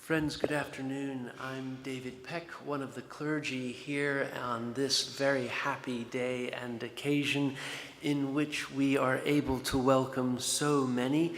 Friends, good afternoon. I'm David Peck, one of the clergy here on this very happy day and occasion in which we are able to welcome so many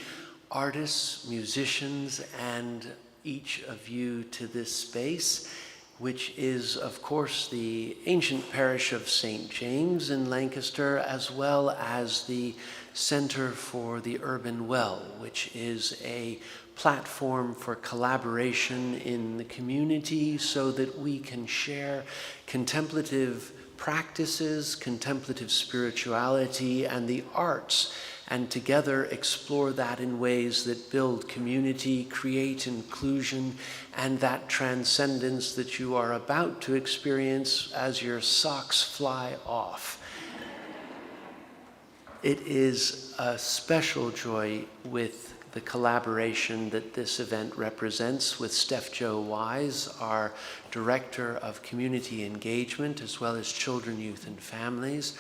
artists, musicians, and each of you to this space, which is, of course, the ancient parish of St. James in Lancaster, as well as the Center for the Urban Well, which is a platform for collaboration in the community so that we can share contemplative practices, contemplative spirituality, and the arts, and together explore that in ways that build community, create inclusion, and that transcendence that you are about to experience as your socks fly off. It is a special joy with the collaboration that this event represents with Steph Jo Wise, our Director of Community Engagement, as well as Children, Youth, and Families,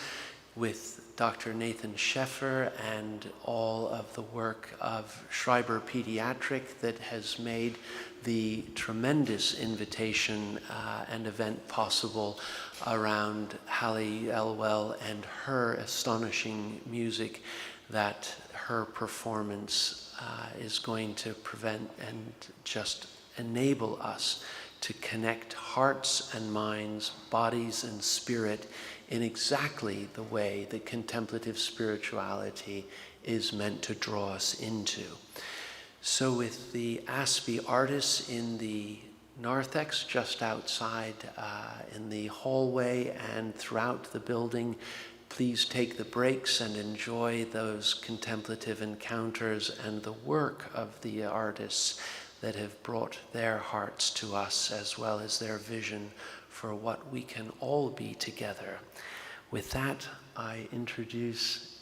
with Dr. Nathan Sheffer and all of the work of Schreiber Pediatric that has made the tremendous invitation and event possible around Halley Elwell and her astonishing music that her performance is going to prevent and just enable us to connect hearts and minds, bodies and spirit in exactly the way that contemplative spirituality is meant to draw us into. So with the ASPIE artists in the narthex just outside in the hallway and throughout the building, please take the breaks and enjoy those contemplative encounters and the work of the artists that have brought their hearts to us, as well as their vision for what we can all be together. With that, I introduce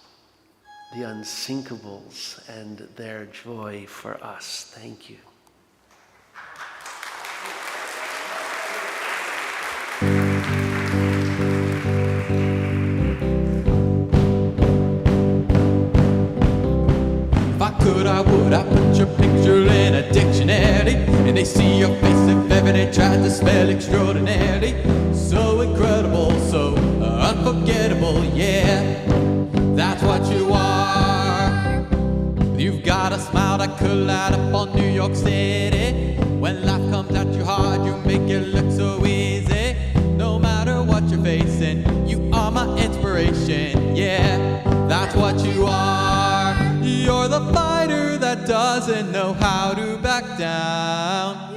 the Unsinkables and their joy for us. Thank you. I would, I put your picture in a dictionary, and they see your face if ever they tried to spell extraordinary. So incredible, so unforgettable, yeah, that's what you are. You've got a smile that could light up on New York City. When life comes at you hard, you make it look so easy. No matter what you're facing, you are my inspiration, yeah, that's what you are. You're the fighter that doesn't know how to back down.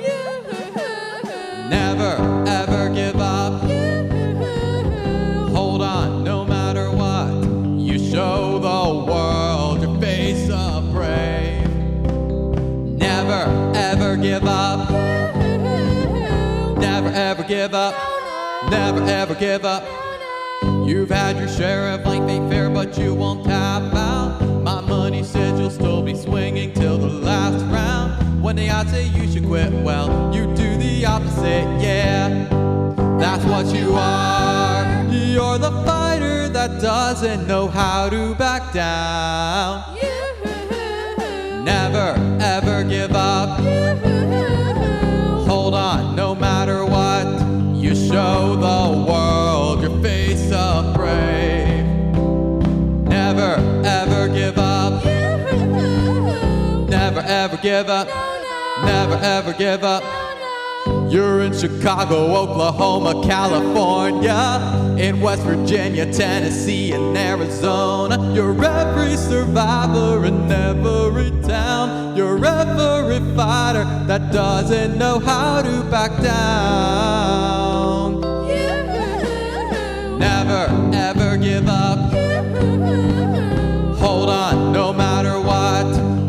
Never, ever give up. Hold on, no matter what. You show the world your face of brave. Never, ever give up. Never, ever give up. Never, ever give up. You've had your share of life ain't fair, but you won't tap out. My money said you'll still be swinging till the last round. When the odds say you should quit, well, you do the opposite, yeah, that's what you are. You're the fighter that doesn't know how to back down. Never, ever give up. Hold on, no matter what. You show the world your face of brave. Never, ever give up. Never, ever give up. Never, ever give up. You're in Chicago, Oklahoma, California, in West Virginia, Tennessee, and Arizona. You're every survivor in every town. You're every fighter that doesn't know how to back down. Never, ever give up. Hold on, no matter what.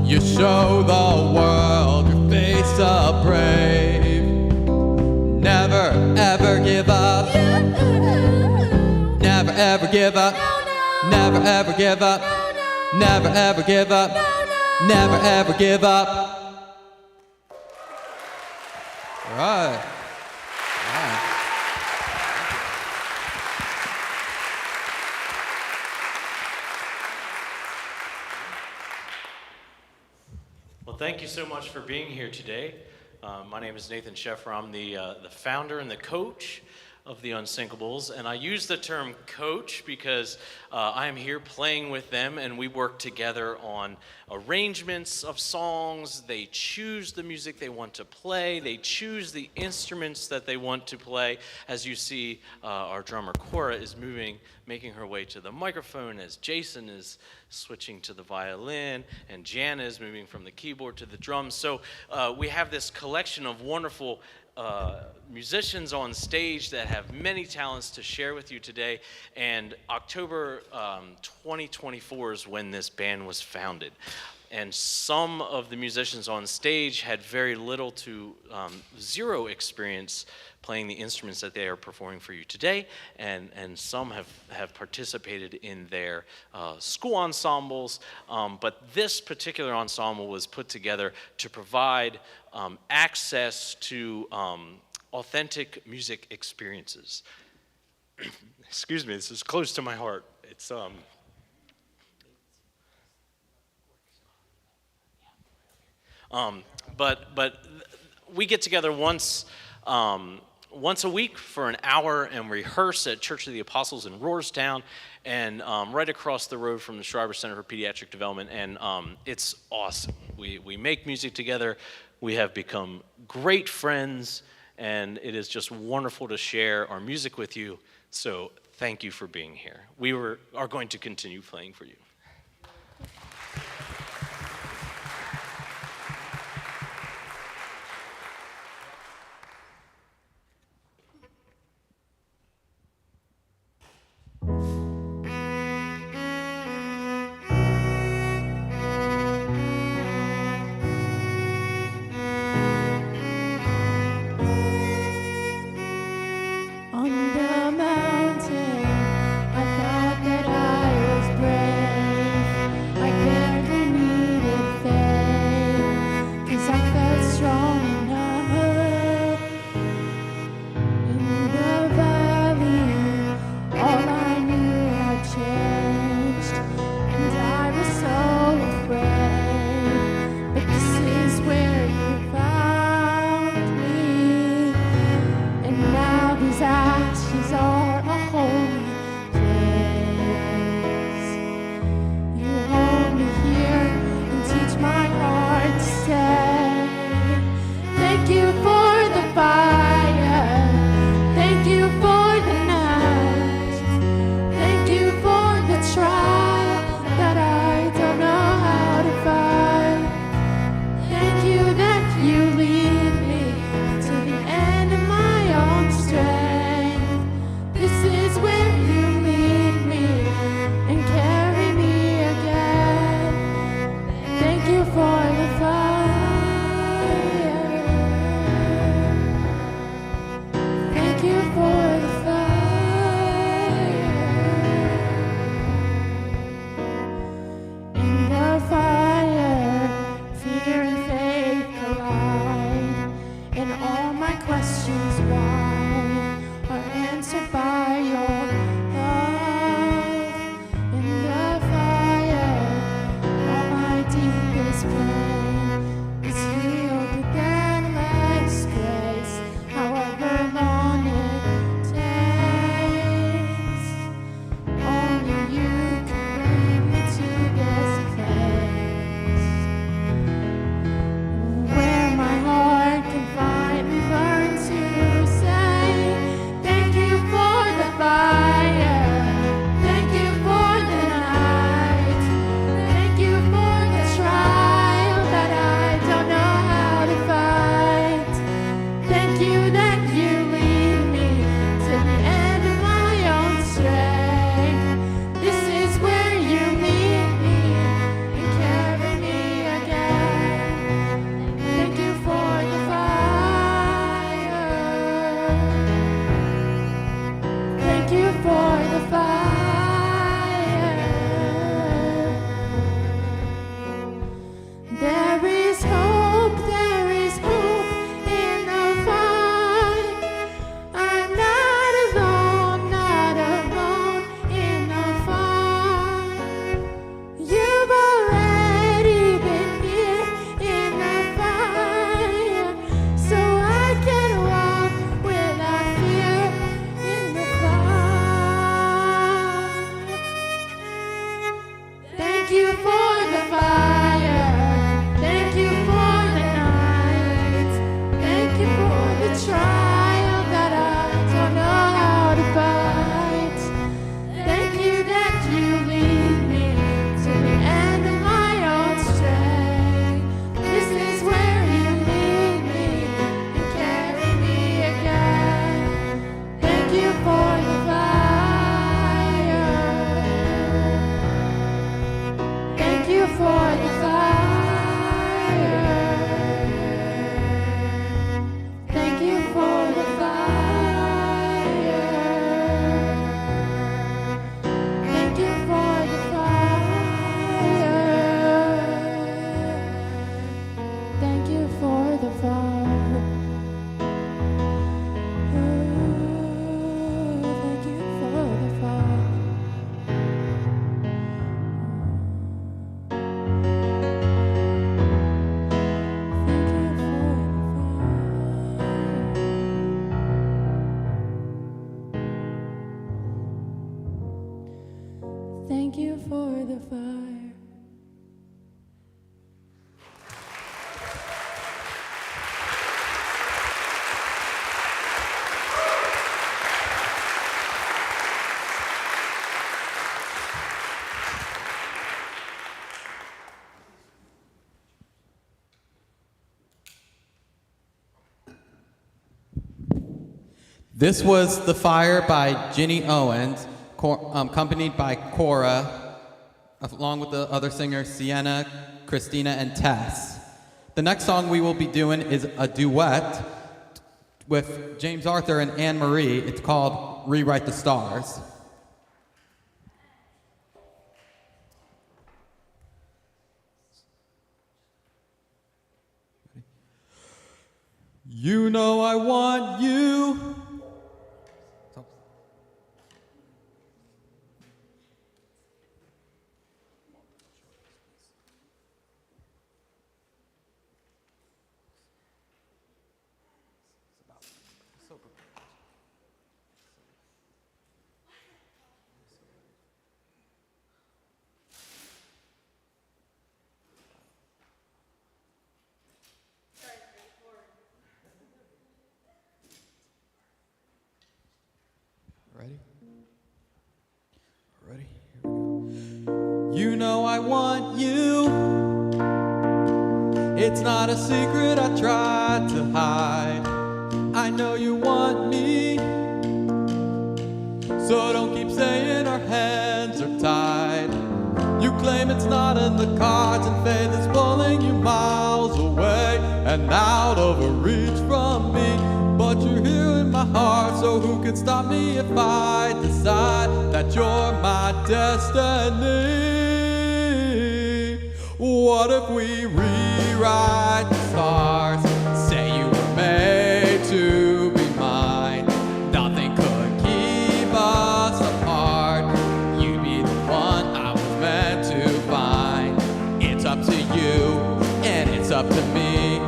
You show the world your face of brave. Never, ever give up. Never, ever give up. Never, ever give up. Never, ever give up. Never, ever give up. All right. Well, thank you so much for being here today. My name is Nathan Sheffer. I'm the founder and the coach of the Unsinkables, and I use the term coach because I am here playing with them, and we work together on arrangements of songs. They choose the music they want to play. They choose the instruments that they want to play. As you see, our drummer Cora is making her way to the microphone as Jason is switching to the violin, and Jana is moving from the keyboard to the drums. So we have this collection of wonderful musicians on stage that have many talents to share with you today. And October 2024 is when this band was founded. And some of the musicians on stage had very little to zero experience playing the instruments that they are performing for you today, and some have participated in their school ensembles, but this particular ensemble was put together to provide access to authentic music experiences. Excuse me, this is close to my heart. It's but we get together once a week for an hour and rehearse at Church of the Apostles in Roarstown, and right across the road from the Schreiber Center for Pediatric Development, and it's awesome. We make music together. We have become great friends, and it is just wonderful to share our music with you. So thank you for being here. We are going to continue playing for you. This was The Fire by Ginny Owens, accompanied by Cora, along with the other singers Sienna, Christina, and Tess. The next song we will be doing is a duet with James Arthur and Anne Marie. It's called Rewrite the Stars. You know I want you. Ready? Ready? Here we go. You know I want you. It's not a secret I tried to hide. I know you want me. So don't keep saying our hands are tied. You claim it's not in the cards, and faith is pulling you miles away and out of reach from me. But you're here in my heart, so who can stop me if I decide that you're my destiny? What if we rewrite the stars? Say you were made to be mine. Nothing could keep us apart. You'd be the one I was meant to find. It's up to you, and it's up to me.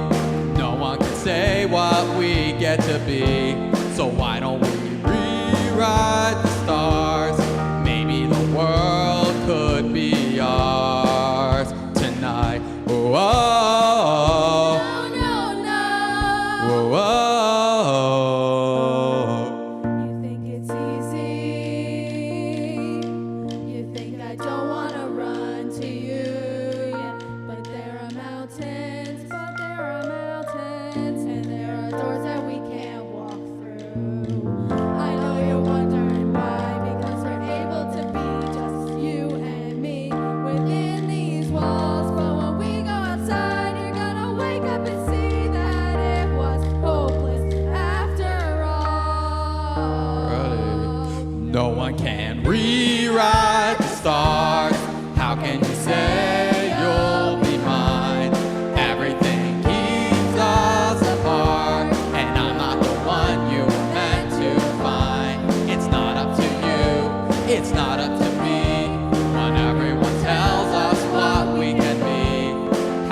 No one can say what we get to be. So why don't we rewrite the stars? Maybe the world could be ours tonight. Whoa, No, no, no. whoa. You think it's easy. You think I don't want to run to you. Yeah, but there are mountains, and there are doors that we can't walk through. I know you're wondering why, because we're able to be just you and me within these walls. But when we go outside, you're gonna wake up and see that it was hopeless after all. No one can rewrite the stars. How can you say you'll be mine? Everything keeps us apart, and I'm not the one you were meant to find. It's not up to you, it's not up to me. When everyone tells us what we can be,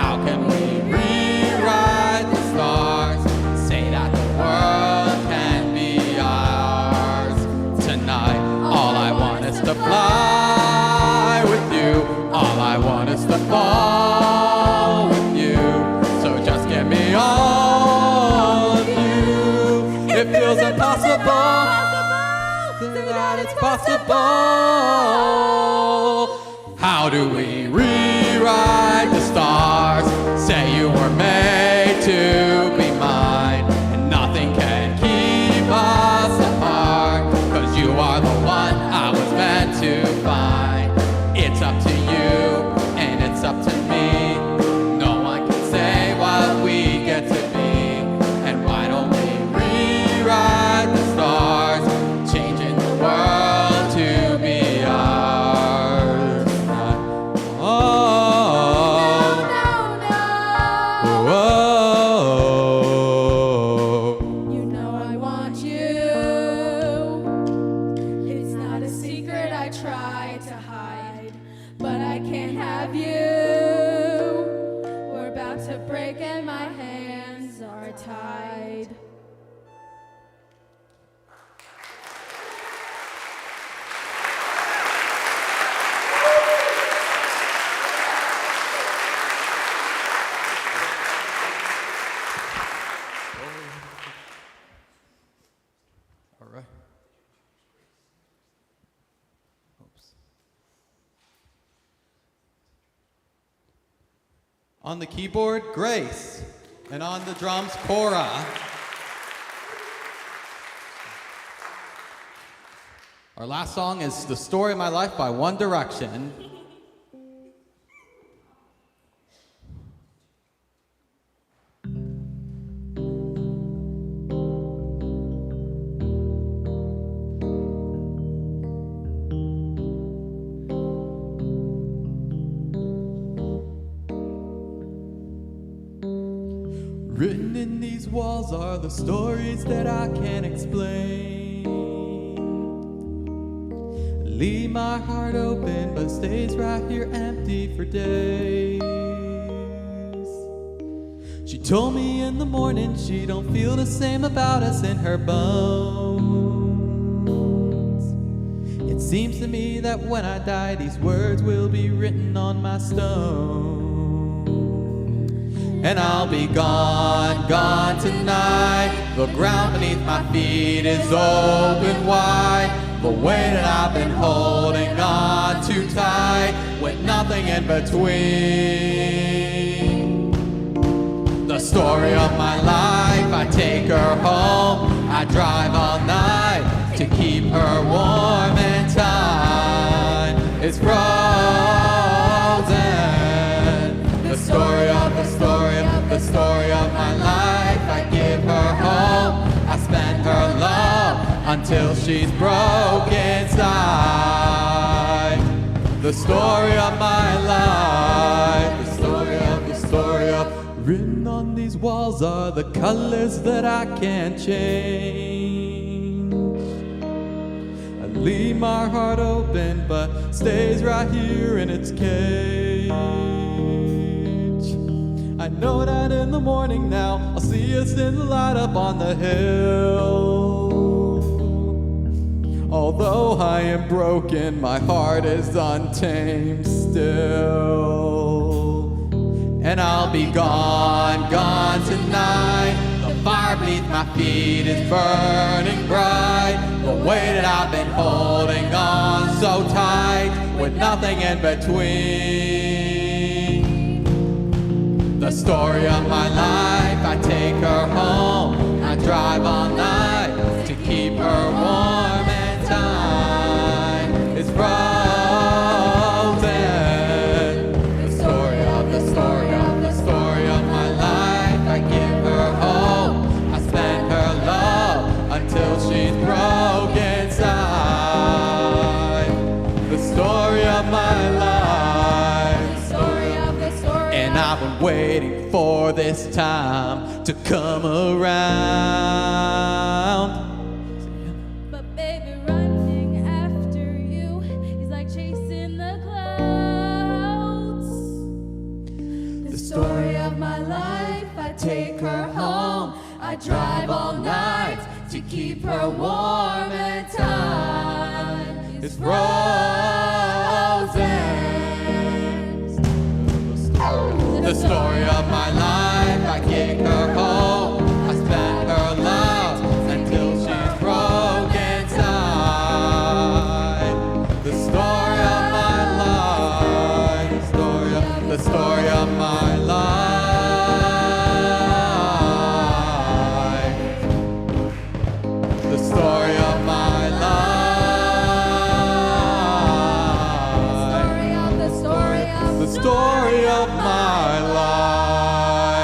how can we rewrite the stars? Say that the world can be ours tonight. All I want is to fly with you. All I want is to fall with you. So just give me all of you. It feels impossible. Think that it's possible. How do we rewrite the stars? Say you were made to be mine, and nothing can keep us apart. 'Cause you are the one I was meant to find. It's up to you, and it's up to me. No one can say what we get to be. And why don't we rewrite the stars? Changing the world to be ours. Oh, No, no. whoa. You know I want you. It's not a secret I try to hide, but I can't have you. We're about to break and my hands are tied. All right. Oops. On the keyboard, Grace. And on the drums, Cora. Our last song is The Story of My Life by One Direction. Written in these walls are the stories that I can't explain. Leave my heart open, but stays right here empty for days. She told me in the morning she don't feel the same about us in her bones. It seems to me that when I die, these words will be written on my stone. And I'll be gone, gone tonight. The ground beneath my feet is open wide. The way that I've been holding on too tight, with nothing in between. The story of my life, I take her home. I drive all night to keep her warm, and time is frozen. The story of the story of my life. I give her hope, I spend her love until she's broke inside. The story of my life. The story of. Written on these walls are the colors that I can't change. I leave my heart open, but stays right here in its cage. I know that in the morning now I'll see us in the light up on the hill. Although I am broken, my heart is untamed still. And I'll be gone, gone tonight. The fire beneath my feet is burning bright. The way that I've been holding on so tight, with nothing in between. The story of my life, I take her home. I drive all night to keep her warm, and time is frozen. The story of the story of the story of my life. I give her hope, I spend her love until she's broke inside. The story of my life. And I've been waiting for this time to come around. But baby, running after you is like chasing the clouds. The story of my life, I take her home. I drive all night to keep her warm, and time is frozen. The story of my life, I kick her home. I spend her love until she's broke inside. The story of my life, the story of my life. The story of my life. The story of my life.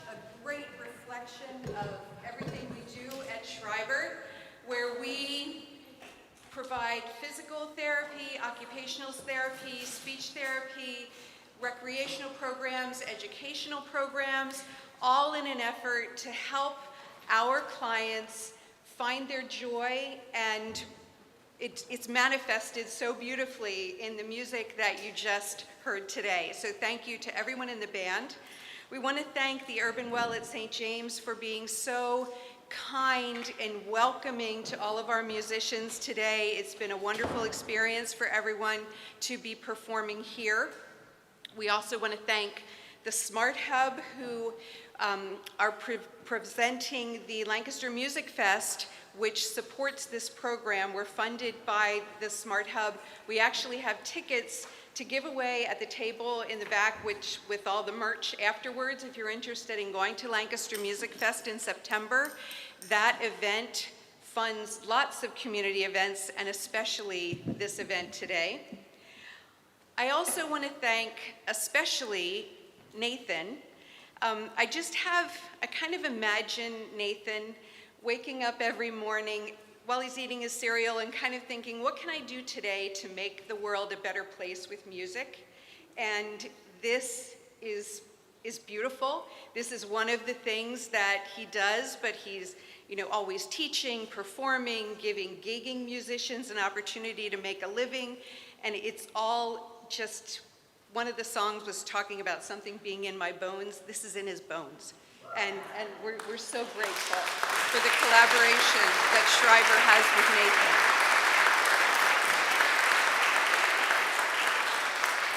a great reflection of everything we do at Schreiber, where we provide physical therapy, occupational therapy, speech therapy, recreational programs, educational programs, all in an effort to help our clients find their joy, and it's manifested so beautifully in the music that you just heard today. So thank you to everyone in the band. We want to thank the Urban Well at St. James for being so kind and welcoming to all of our musicians today. It's been a wonderful experience for everyone to be performing here. We also want to thank the Smart Hub, who are presenting the Lancaster Music Fest, which supports this program. We're funded by the Smart Hub. We actually have tickets to give away at the table in the back, which with all the merch afterwards, if you're interested in going to Lancaster Music Fest in September. That event funds lots of community events, and especially this event today. I also want to thank especially Nathan. I kind of imagine Nathan waking up every morning while he's eating his cereal and kind of thinking, what can I do today to make the world a better place with music? And this is beautiful. This is one of the things that he does, but he's always teaching, performing, gigging musicians an opportunity to make a living, and it's all just, one of the songs was talking about something being in my bones. This is in his bones. And we're so grateful for the collaboration that Schreiber has with Nathan.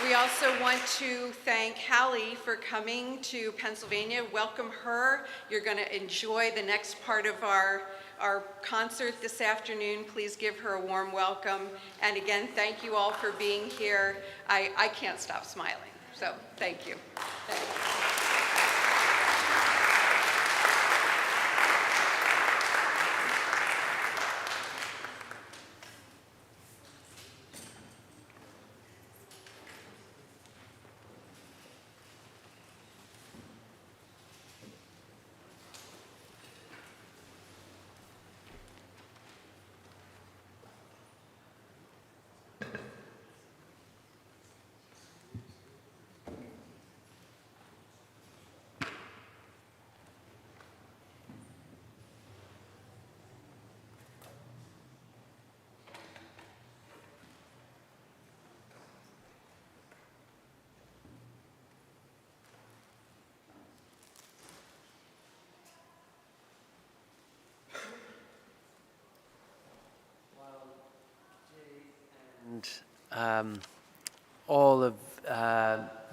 We also want to thank Halley for coming to Pennsylvania. Welcome her. You're going to enjoy the next part of our concert this afternoon. Please give her a warm welcome. And again, thank you all for being here. I can't stop smiling, so thank you. Thank you. And all of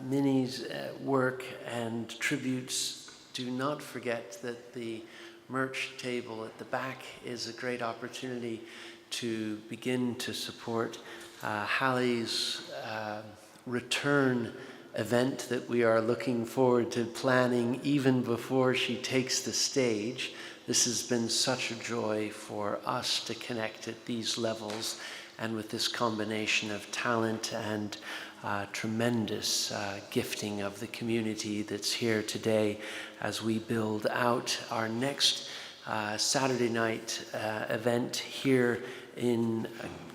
Minnie's work and tributes, do not forget that the merch table at the back is a great opportunity to begin to support Halley's return event that we are looking forward to planning even before she takes the stage. This has been such a joy for us to connect at these levels, and with this combination of talent and tremendous gifting of the community that's here today as we build out our next Saturday night event here in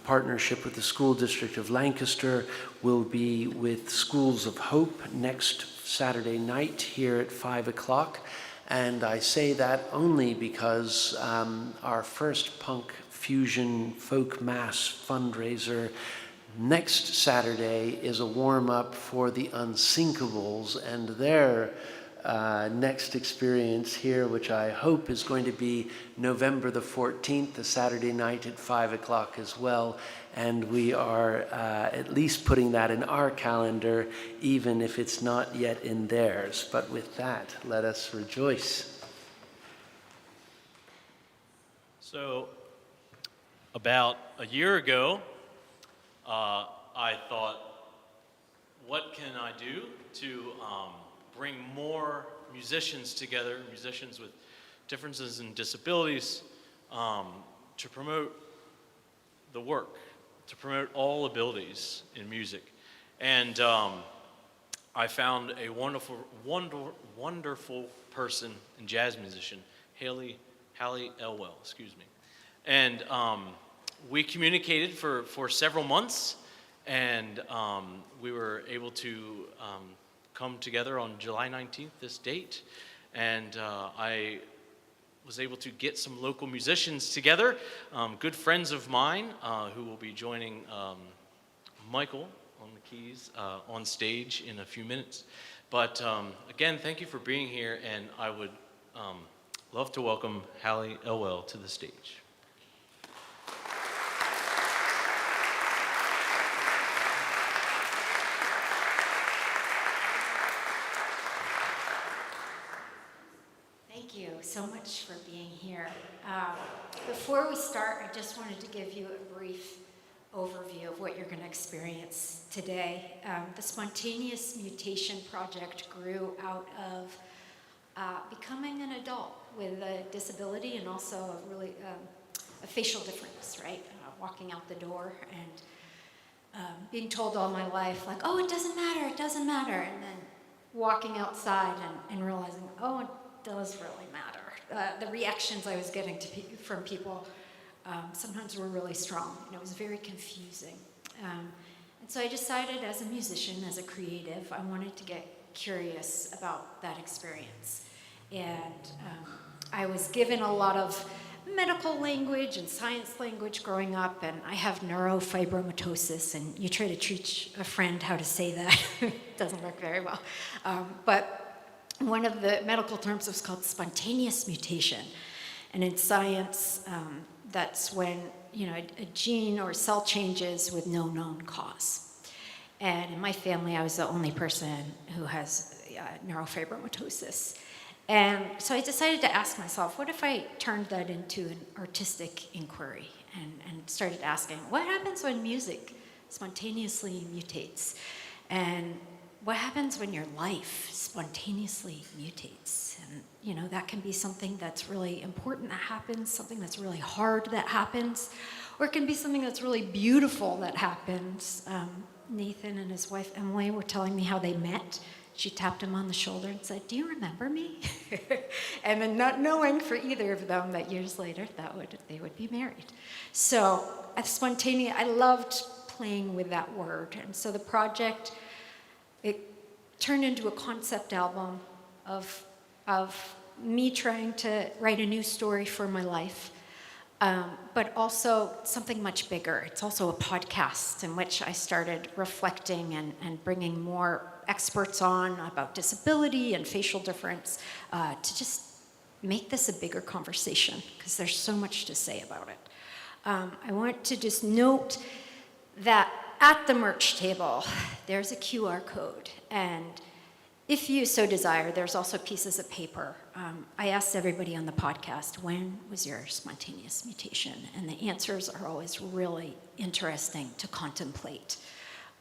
partnership with the School District of Lancaster. Will be with Schools of Hope next Saturday night here at 5 o'clock. And I say that only because our first punk fusion folk mass fundraiser next Saturday is a warm-up for the Unsinkables and their next experience here, which I hope is going to be November the 14th, a Saturday night at 5 o'clock as well. And we are at least putting that in our calendar, even if it's not yet in theirs. But with that, let us rejoice. So, about a year ago, I thought, what can I do to bring more musicians together, musicians with differences in disabilities, to promote the work, to promote all abilities in music. And I found a wonderful person and jazz musician, Halley Elwell, excuse me. And we communicated for several months, and we were able to come together on July 19th, this date. And I was able to get some local musicians together, good friends of mine who will be joining Michael on the keys on stage in a few minutes. But again, thank you for being here, and I would love to welcome Halley Elwell to the stage. Thank you so much for being here. Before we start, I just wanted to give you a brief overview of what you're going to experience today. The Spontaneous Mutation project grew out of becoming an adult with a disability and also a really a facial difference, right? Walking out the door and being told all my life, like, oh, it doesn't matter, and then walking outside and realizing, oh, it does really matter. The reactions I was getting from people sometimes were really strong, and it was very confusing. And so I decided as a musician, as a creative, I wanted to get curious about that experience. And I was given a lot of medical language and science language growing up, and I have neurofibromatosis, and you try to teach a friend how to say that, it doesn't work very well. But one of the medical terms was called spontaneous mutation. And in science, that's when a gene or cell changes with no known cause. And in my family, I was the only person who has neurofibromatosis. And so I decided to ask myself, what if I turned that into an artistic inquiry and started asking, what happens when music spontaneously mutates? And what happens when your life spontaneously mutates? And that can be something that's really important that happens, something that's really hard that happens, or it can be something that's really beautiful that happens. Nathan and his wife Emily were telling me how they met. She tapped him on the shoulder and said, "Do you remember me?" And then not knowing for either of them that years later they would be married. So at Spontaneous, I loved playing with that word. And so the project, it turned into a concept album of me trying to write a new story for my life, but also something much bigger. It's also a podcast in which I started reflecting and bringing more experts on about disability and facial difference to just make this a bigger conversation, because there's so much to say about it. I want to just note that at the merch table, there's a QR code, and if you so desire, there's also pieces of paper. I asked everybody on the podcast, when was your spontaneous mutation? And the answers are always really interesting to contemplate.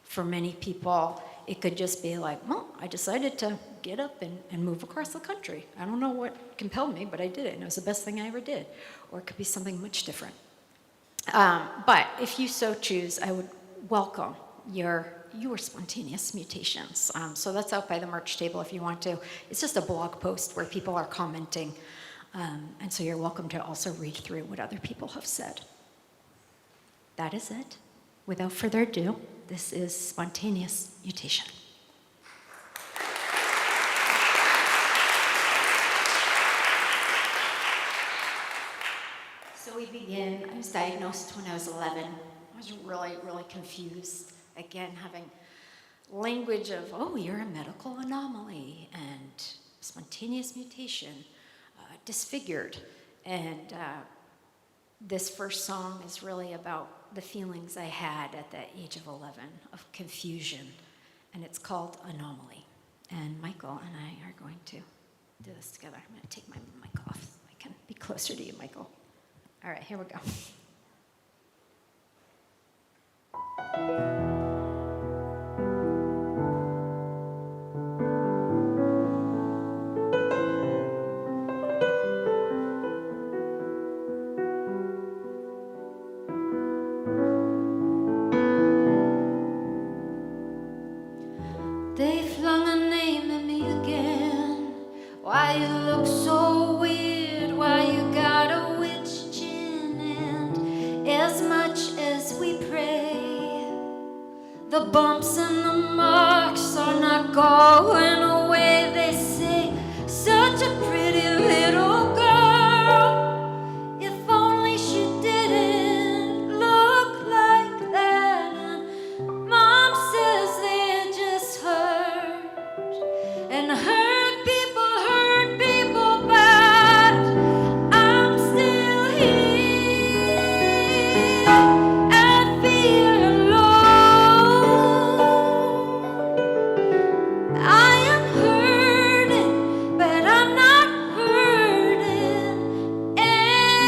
For many people, it could just be like, well, I decided to get up and move across the country. I don't know what compelled me, but I did it, and it was the best thing I ever did. Or it could be something much different. But if you so choose, I would welcome your spontaneous mutations. So that's out by the merch table if you want to. It's just a blog post where people are commenting. And so you're welcome to also read through what other people have said. That is it. Without further ado, this is Spontaneous Mutation. So we begin. I was diagnosed when I was 11. I was really, really confused. Again, having language of, oh, you're a medical anomaly, and spontaneous mutation, disfigured. And this first song is really about the feelings I had at the age of 11 of confusion, and it's called Anomaly. And Michael and I are going to do this together. I'm going to take my mic off so I can be closer to you, Michael. All right, here we go. They flung Why you look so weird? Why you got a witch chin? And as much as we pray, the bumps and the marks are not going away. They say, such a pretty little girl, if only she didn't look like that. And Mom says they just hurt, and hurt people bad. I'm still here, I feel alone. I am hurting, but I'm not hurting anyone.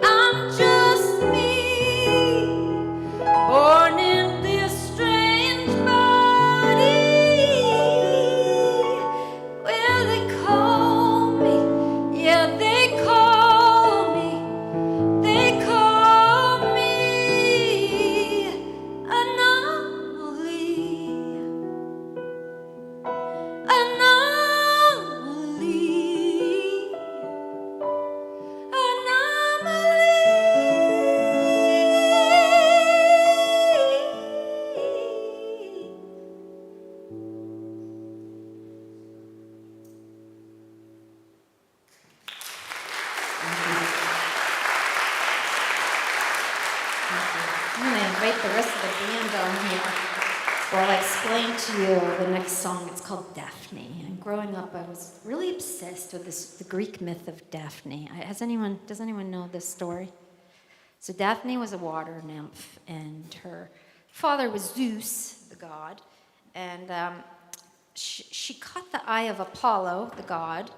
I'm just me, born in this strange body. Well, they call me, yeah, they call me anomaly. I'm going to invite the rest of the band on here while I explain to you the next song. It's called Daphne. And growing up, I was really obsessed with the Greek myth of Daphne. Does anyone know this story? So Daphne was a water nymph, and her father was Zeus, the god. And she caught the eye of Apollo, the god,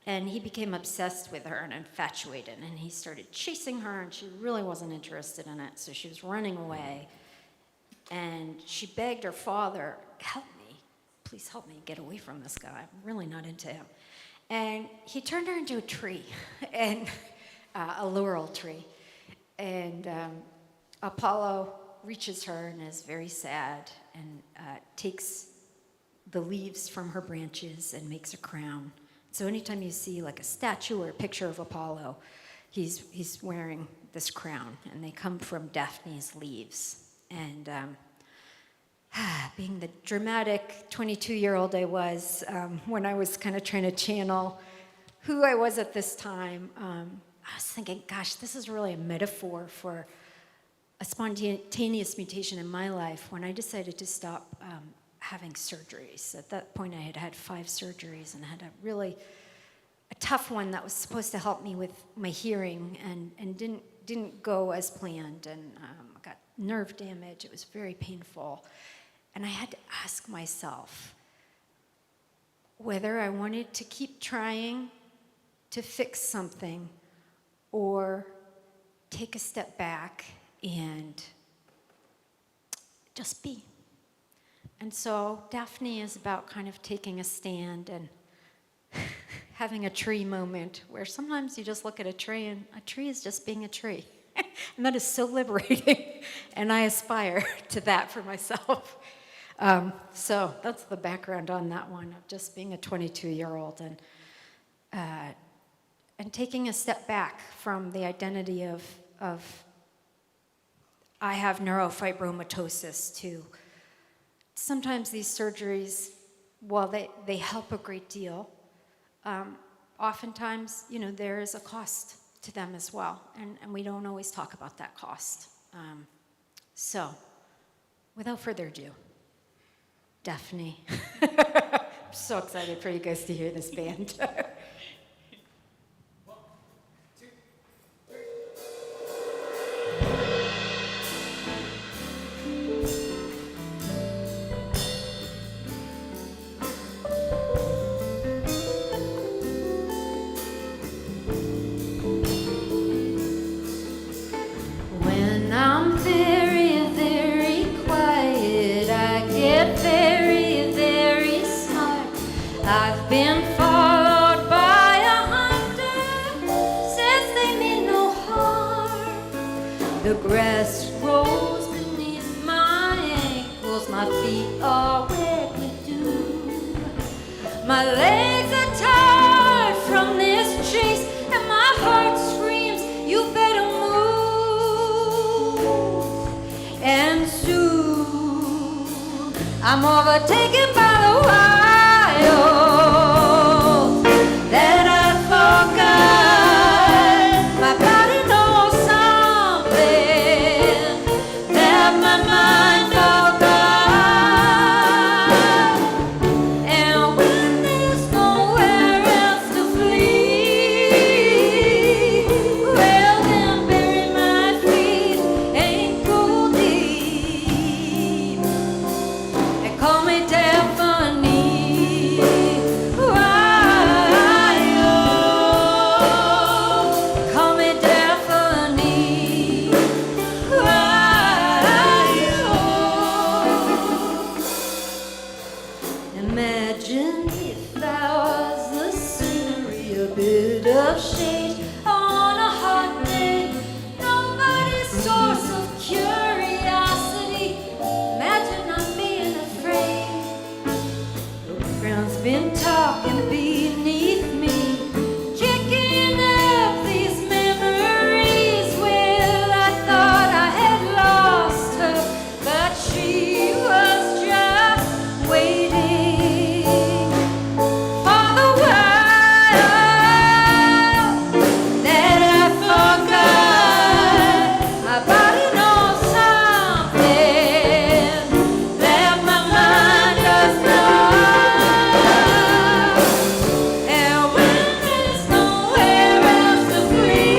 and he became obsessed with her and infatuated, and he started chasing her, and she really wasn't interested in it, so she was running away. And she begged her father, help me, please help me get away from this guy. I'm really not into him. And he turned her into a tree, and a laurel tree. And Apollo reaches her and is very sad and takes the leaves from her branches and makes a crown. So anytime you see like a statue or a picture of Apollo, he's wearing this crown, and they come from Daphne's leaves. And being the dramatic 22-year-old I was, when I was kind of trying to channel who I was at this time, I was thinking, gosh, this is really a metaphor for a spontaneous mutation in my life when I decided to stop having surgeries. At that point, I had had 5 surgeries and had a tough one that was supposed to help me with my hearing and didn't go as planned, and I got nerve damage. It was very painful. And I had to ask myself whether I wanted to keep trying to fix something or take a step back and just be. And so Daphne is about kind of taking a stand and having a tree moment where sometimes you just look at a tree and a tree is just being a tree. And that is so liberating. And I aspire to that for myself. So that's the background on that one, of just being a 22-year-old and taking a step back from the identity of I have neurofibromatosis to sometimes these surgeries, while they help a great deal, oftentimes, there is a cost to them as well, and we don't always talk about that cost. So, without further ado, Daphne. I'm so excited for you guys to hear this band. When I'm very, very quiet, I get very, very smart. I've been followed by a hunter, says they mean no harm. The grass grows beneath my ankles, my feet are wet with dew. My legs are tired from this chase, and my heart screams, you better move. And soon I'm overtaken by the wild that I forgot. My body knows something that my mind forgot. And when there's nowhere else to flee, well then bury my feet ankle deep and call me Daphne. Call me Daphne. Imagine if I was the scenery, a bit of shade on a hot day, nobody's source of curiosity. Imagine not being afraid. The ground's been talking beneath me, kicking up these memories. Well, I thought I had lost her, but she was just waiting for the while that I forgot. My body knows something that my mind does not. And when there's nowhere else to flee,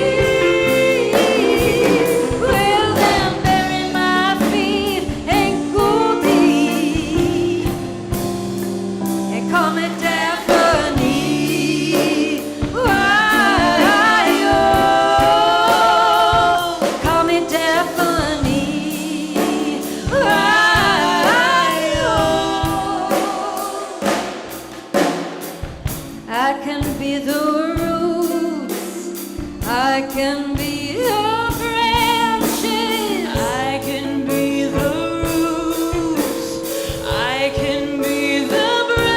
well then bury my feet ankle deep and call me Daphne. Call me Daphne. I can be the roots, I can be the branches, I can be the roots, I can be the branches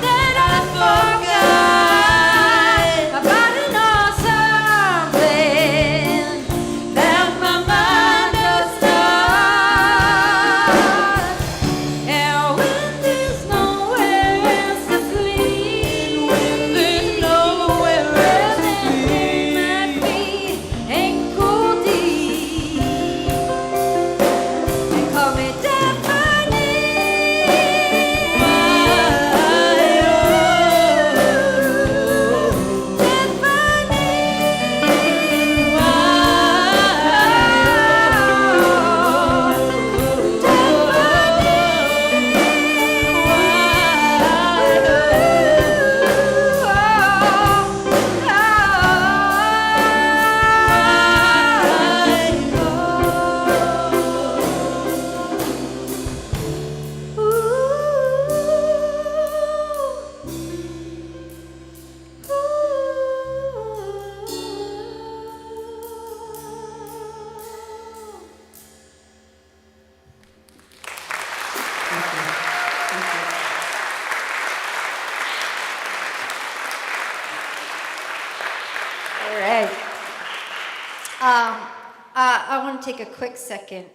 that I forgot. My body knows something that my mind does not. And when there's nowhere else to flee, when there's nowhere else to flee, my feet ankle deep and call me Daphne. All right. I want to take a quick second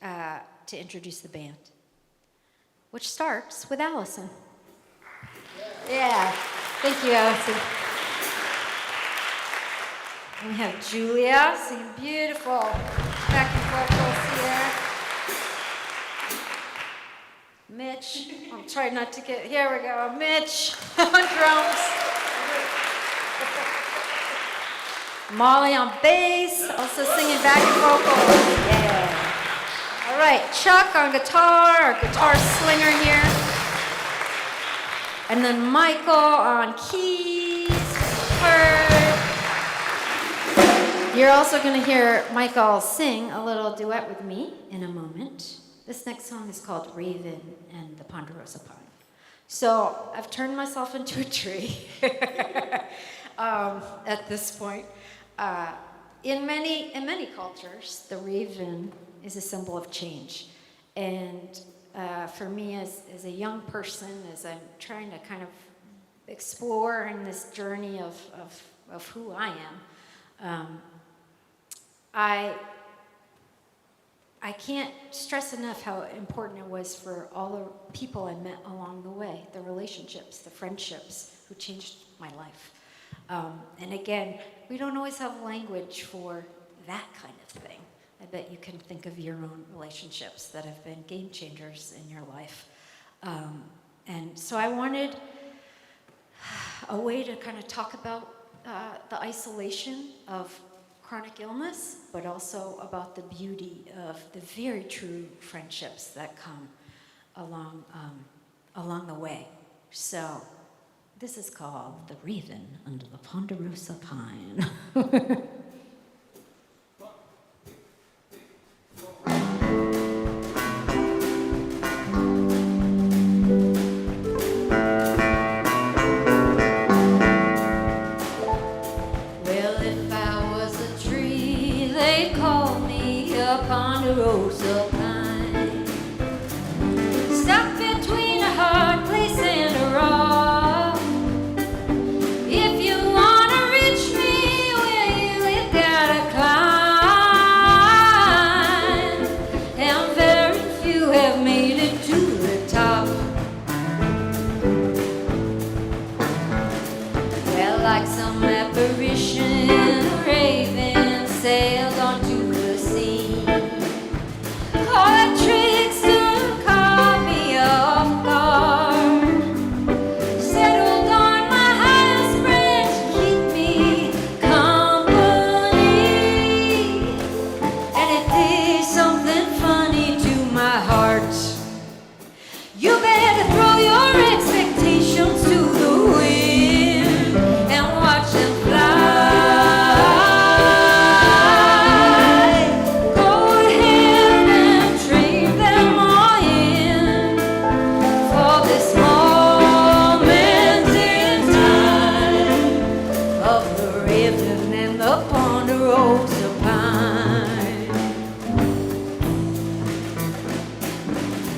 to introduce the band, which starts with Allison. Yeah. Thank you, Allison. And we have Julia singing beautiful backing vocals here. Mitch, I'll try not to get, here we go, Mitch on drums. Molly on bass, also singing backing vocals. Yeah. All right, Chuck on guitar, our guitar slinger here. And then Michael on keys. You're also going to hear Michael sing a little duet with me in a moment. This next song is called Raven and the Ponderosa Pine. So I've turned myself into a tree at this point. In many cultures, the raven is a symbol of change. And for me as a young person, as I'm trying to kind of explore in this journey of who I am, I can't stress enough how important it was for all the people I met along the way, the relationships, the friendships who changed my life. And again, we don't always have language for that kind of thing. I bet you can think of your own relationships that have been game changers in your life. And so I wanted a way to kind of talk about the isolation of chronic illness, but also about the beauty of the very true friendships that come along the way. So this is called The Raven Under the Ponderosa Pine. Well, if I was a tree, they'd call me a ponderosa pine. Stuck between a hard place and a rock. If you wanna reach me, well, you gotta climb. And very few have made it to the top. Well, like some apparition, a raven sailed onto the sea. Caught tricks to caught me off guard. Settled on my highest branch to keep me company. And it did something funny to my heart. You better throw your expectations to the wind and watch them fly. Go ahead and trade them all in for this moment in time of the raven and the ponderosa pine.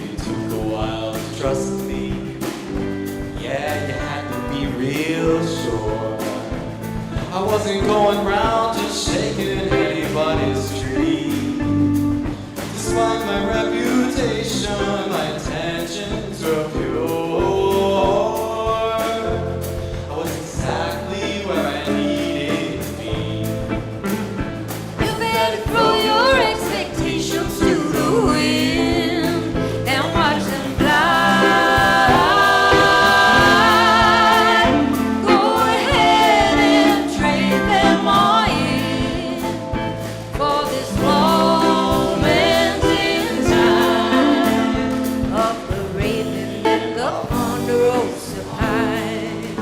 It took a while to trust me. Yeah, you had to be real sure. I wasn't going round just shaking anybody's tree. Despite my reputation, my intentions were pure. I was exactly where I needed to be. You better throw your expectations to the wind and watch them fly. Go ahead and trade them all in for this moment in time of the raven and the ponderosa pine.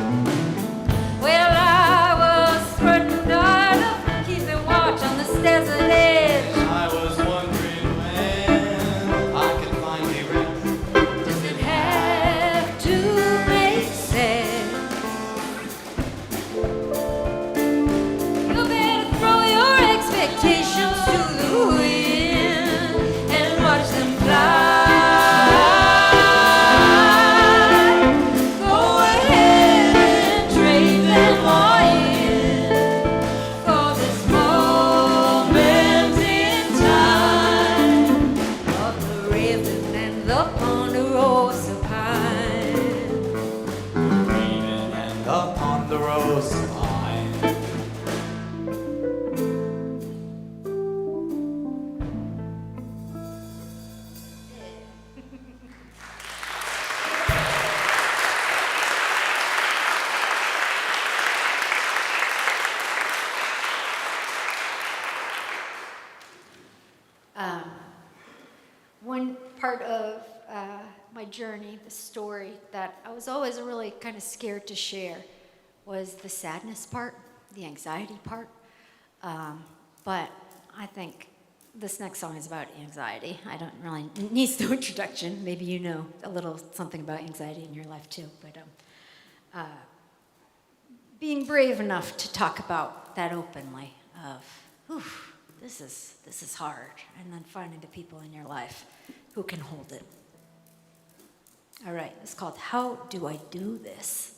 Well, I was threatened of keeping watch on this desert edge. I was wondering when I could find a rest. Does it have to make sense? You better throw your expectations to the wind and watch them fly. Go ahead and trade them all in for this moment in time of the raven and the ponderosa pine. Raven and the ponderosa pine. One part of my journey, the story that I was always really kind of scared to share was the sadness part, the anxiety part. But I think this next song is about anxiety. I don't really, it needs no introduction. Maybe you know a little something about anxiety in your life too. But being brave enough to talk about that openly of whew, this is hard. And then finding the people in your life who can hold it. All right, it's called How Do I Do This?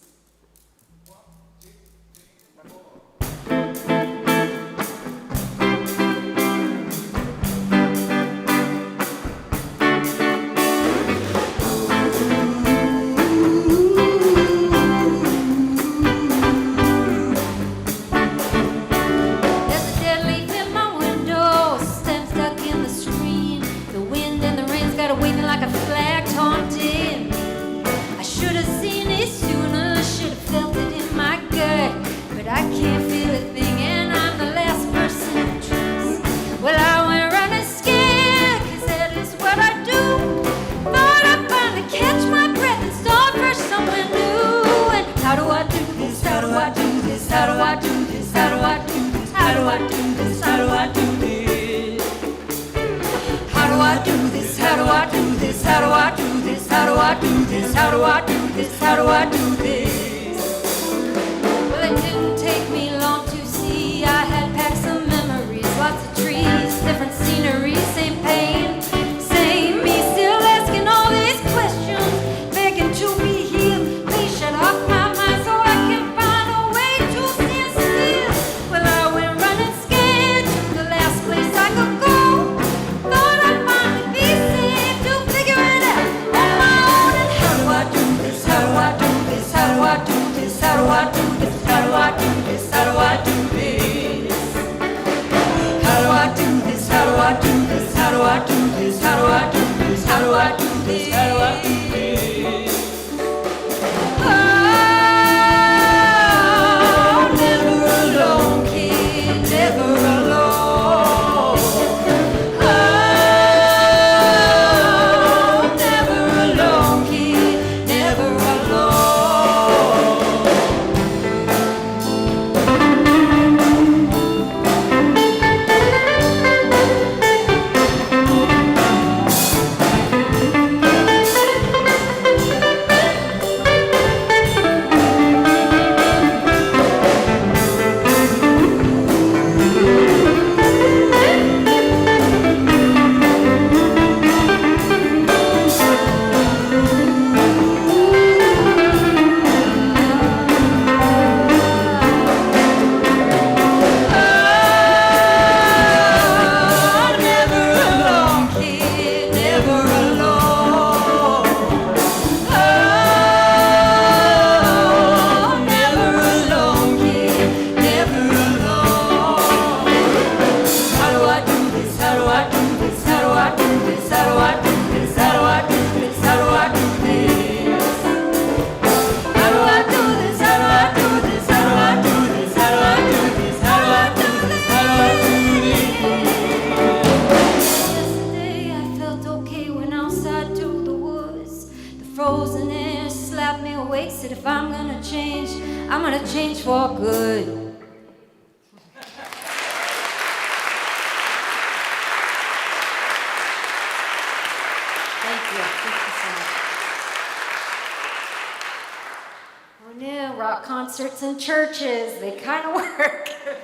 Concerts and churches, they kind of work. Thank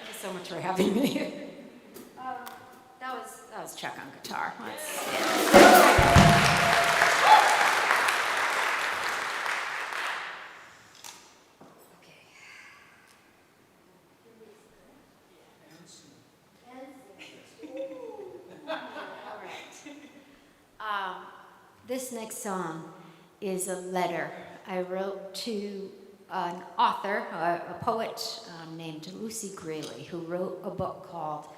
you so much for having me. That was Chuck on guitar. This next song is a letter I wrote to an author, a poet named Lucy Greeley, who wrote a book called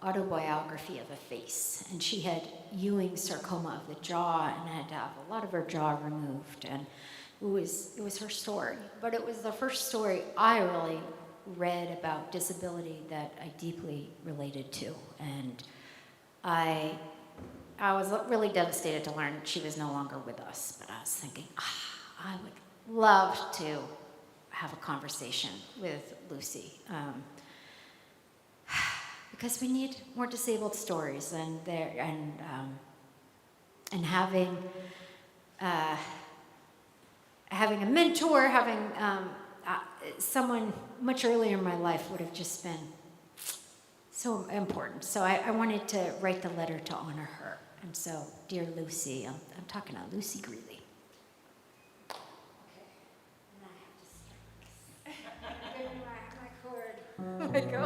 Autobiography of a Face. And she had Ewing sarcoma of the jaw and had to have a lot of her jaw removed. And it was her story. But it was the first story I really read about disability that I deeply related to. And I was really devastated to learn she was no longer with us. But I was thinking, I would love to have a conversation with Lucy because we need more disabled stories, and having a mentor, having someone much earlier in my life would have just been so important. So I wanted to write the letter to honor her. And so, dear Lucy, I'm talking to Lucy Greeley. Okay. And I have to string my chord. There we go.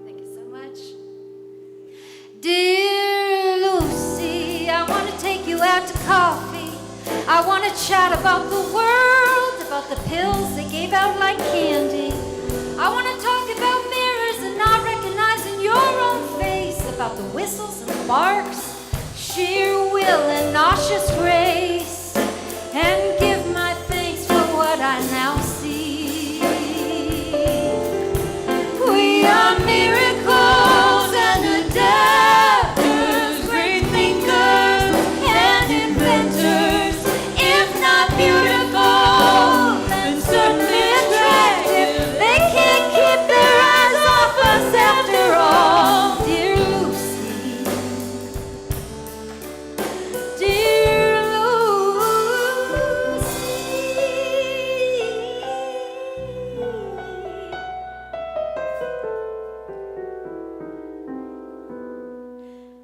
Thank you so much. Dear Lucy, I want to take you out to coffee. I want to chat about the world, about the pills they gave out like candy. I want to talk about mirrors and not recognizing your own face, about the whistles and the barks, sheer will and nauseous grace, and give my thanks for what I now see. We are miracles and adapters, great thinkers and inventors. If not beautiful, then certainly attractive. They can't keep their eyes off us after all. Dear Lucy, dear Lucy,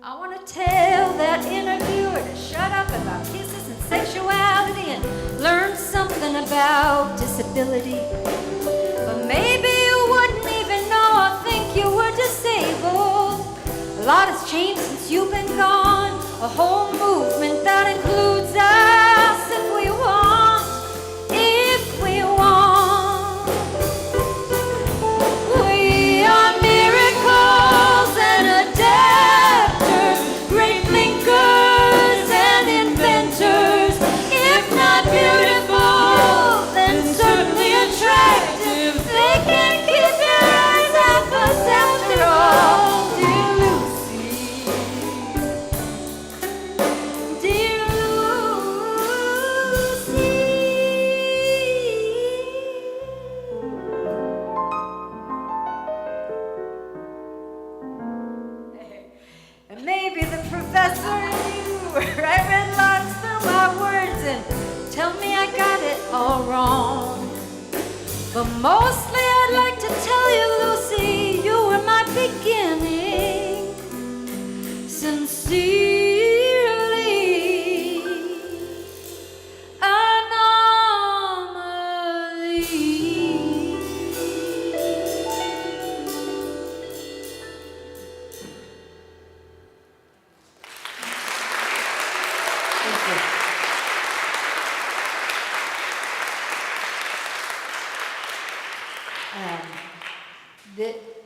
I want to tell that interviewer to shut up about kisses and sexuality and learn something about disability. But maybe you wouldn't even know or think you were disabled. A lot has changed since you've been gone. A whole movement that includes us if we want, if we want. We are miracles and adapters, great thinkers and inventors. If not beautiful, then certainly attractive. They can't keep their eyes off us after all. Dear Lucy, dear Lucy. And maybe the professor and you write red lines through my words and tell me I got it all wrong. But mostly I'd like to tell you, Lucy, you were my beginning. Sincerely, anomaly. Thank you.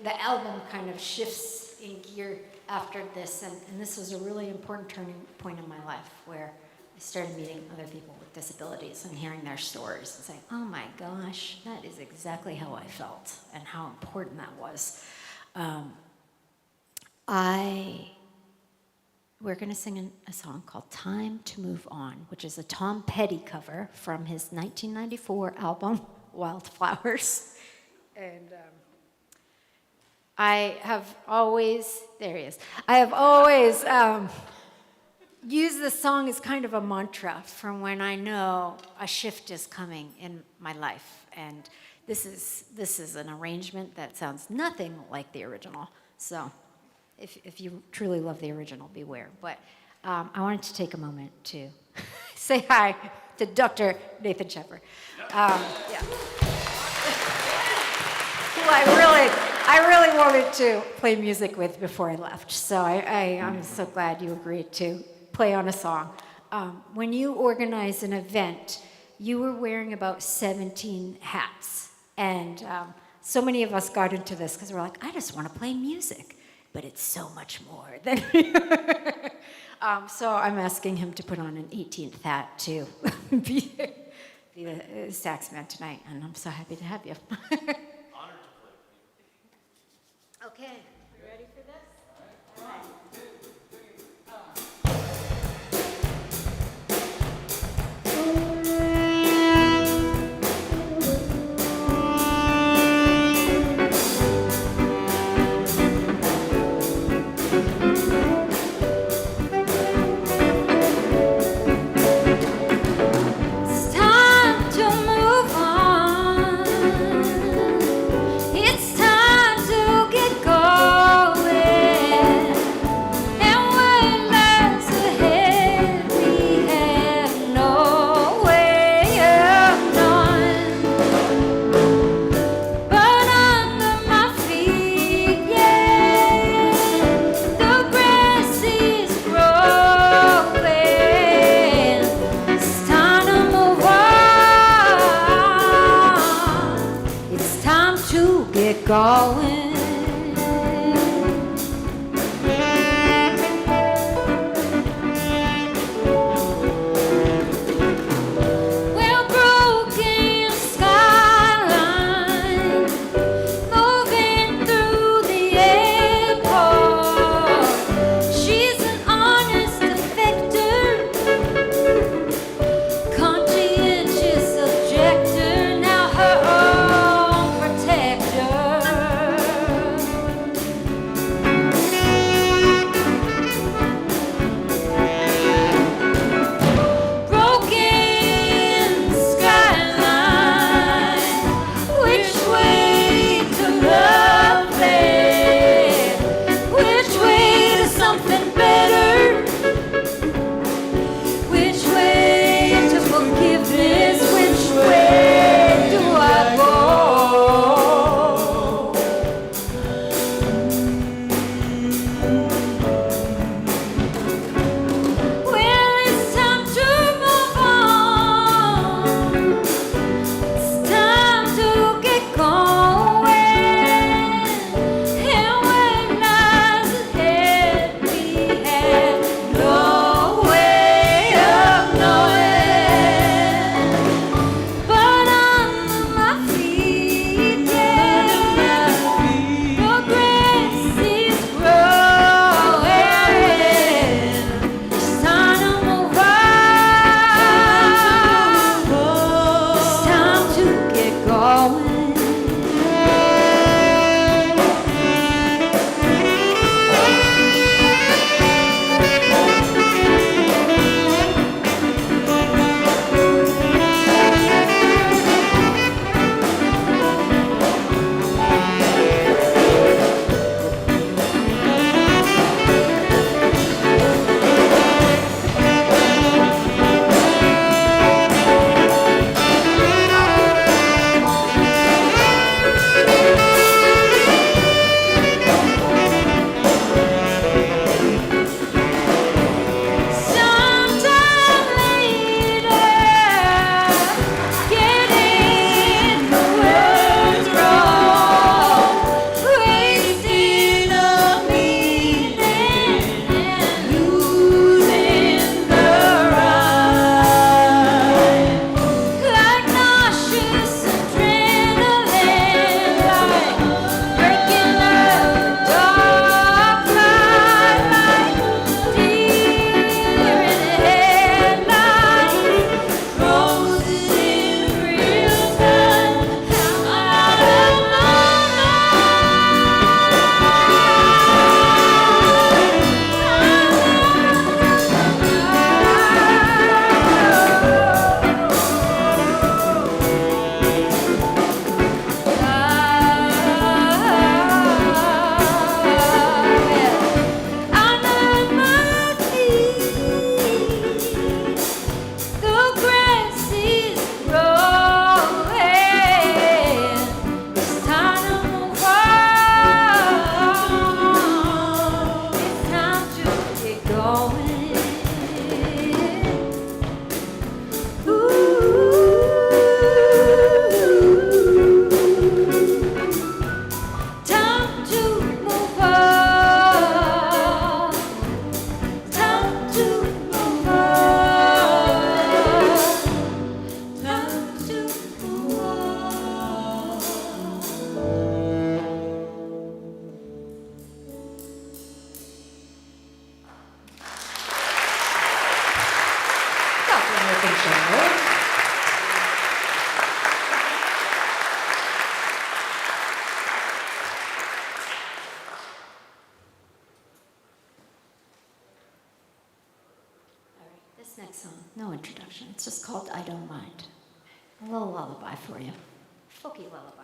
The album kind of shifts in gear after this, and this was a really important turning point in my life where I started meeting other people with disabilities and hearing their stories and saying, oh my gosh, that is exactly how I felt and how important that was. We're going to sing a song called Time to Move On, which is a Tom Petty cover from his 1994 album, Wildflowers. And I have always, there he is, I have always used this song as kind of a mantra from when I know a shift is coming in my life. And this is an arrangement that sounds nothing like the original. So if you truly love the original, beware. But I wanted to take a moment to say hi to Dr. Nathan Shepard. Yeah. Who I really wanted to play music with before I left. So I'm so glad you agreed to play on a song. When you organize an event, you were wearing about 17 hats. And so many of us got into this because we're like, I just want to play music. But it's so much more than so I'm asking him to put on an 18th hat to be the sax man tonight, and I'm so happy to have you. Honored to play. Okay, you ready for this? All right. It's time to move on. It's time to get going. Well, broken skyline, moving through the airport. She's an honest defector, conscientious objector, now her own protector. Broken skyline, which way to love it? Which way to something better? Which way to forgiveness? Which way do I go? Well, it's time to move on. It's time to get going. And what lies ahead, we have no way of knowing. But under my feet, yeah, progress is growing. It's time to move on. It's time to get going. Sometime later, getting the words wrong, wasting a meaning and losing the rhyme. Like nauseous adrenaline, like breaking up the dark light, like deer in the headlights, frozen in real time. Out of my under my feet, the grass is growing. It's time to move on. It's time to get going. Time to move on. Time to move on. Time to move on. Dr. Nathan Schreiber. All right, this next song, no introduction. It's just called I Don't Mind. A little lullaby for you. Folky lullaby.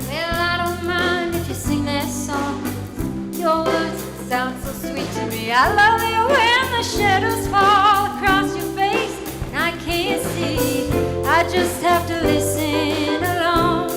Well, I don't mind if you sing that song. Your words sound so sweet to me. I love you when the shadows fall across your face and I can't see. I just have to listen along.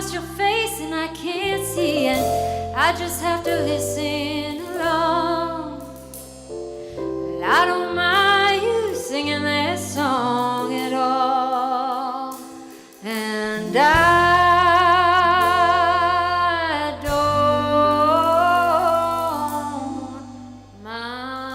across your face and I can't see, and I just have to listen along. But I don't mind you singing that song at all, and I don't mind.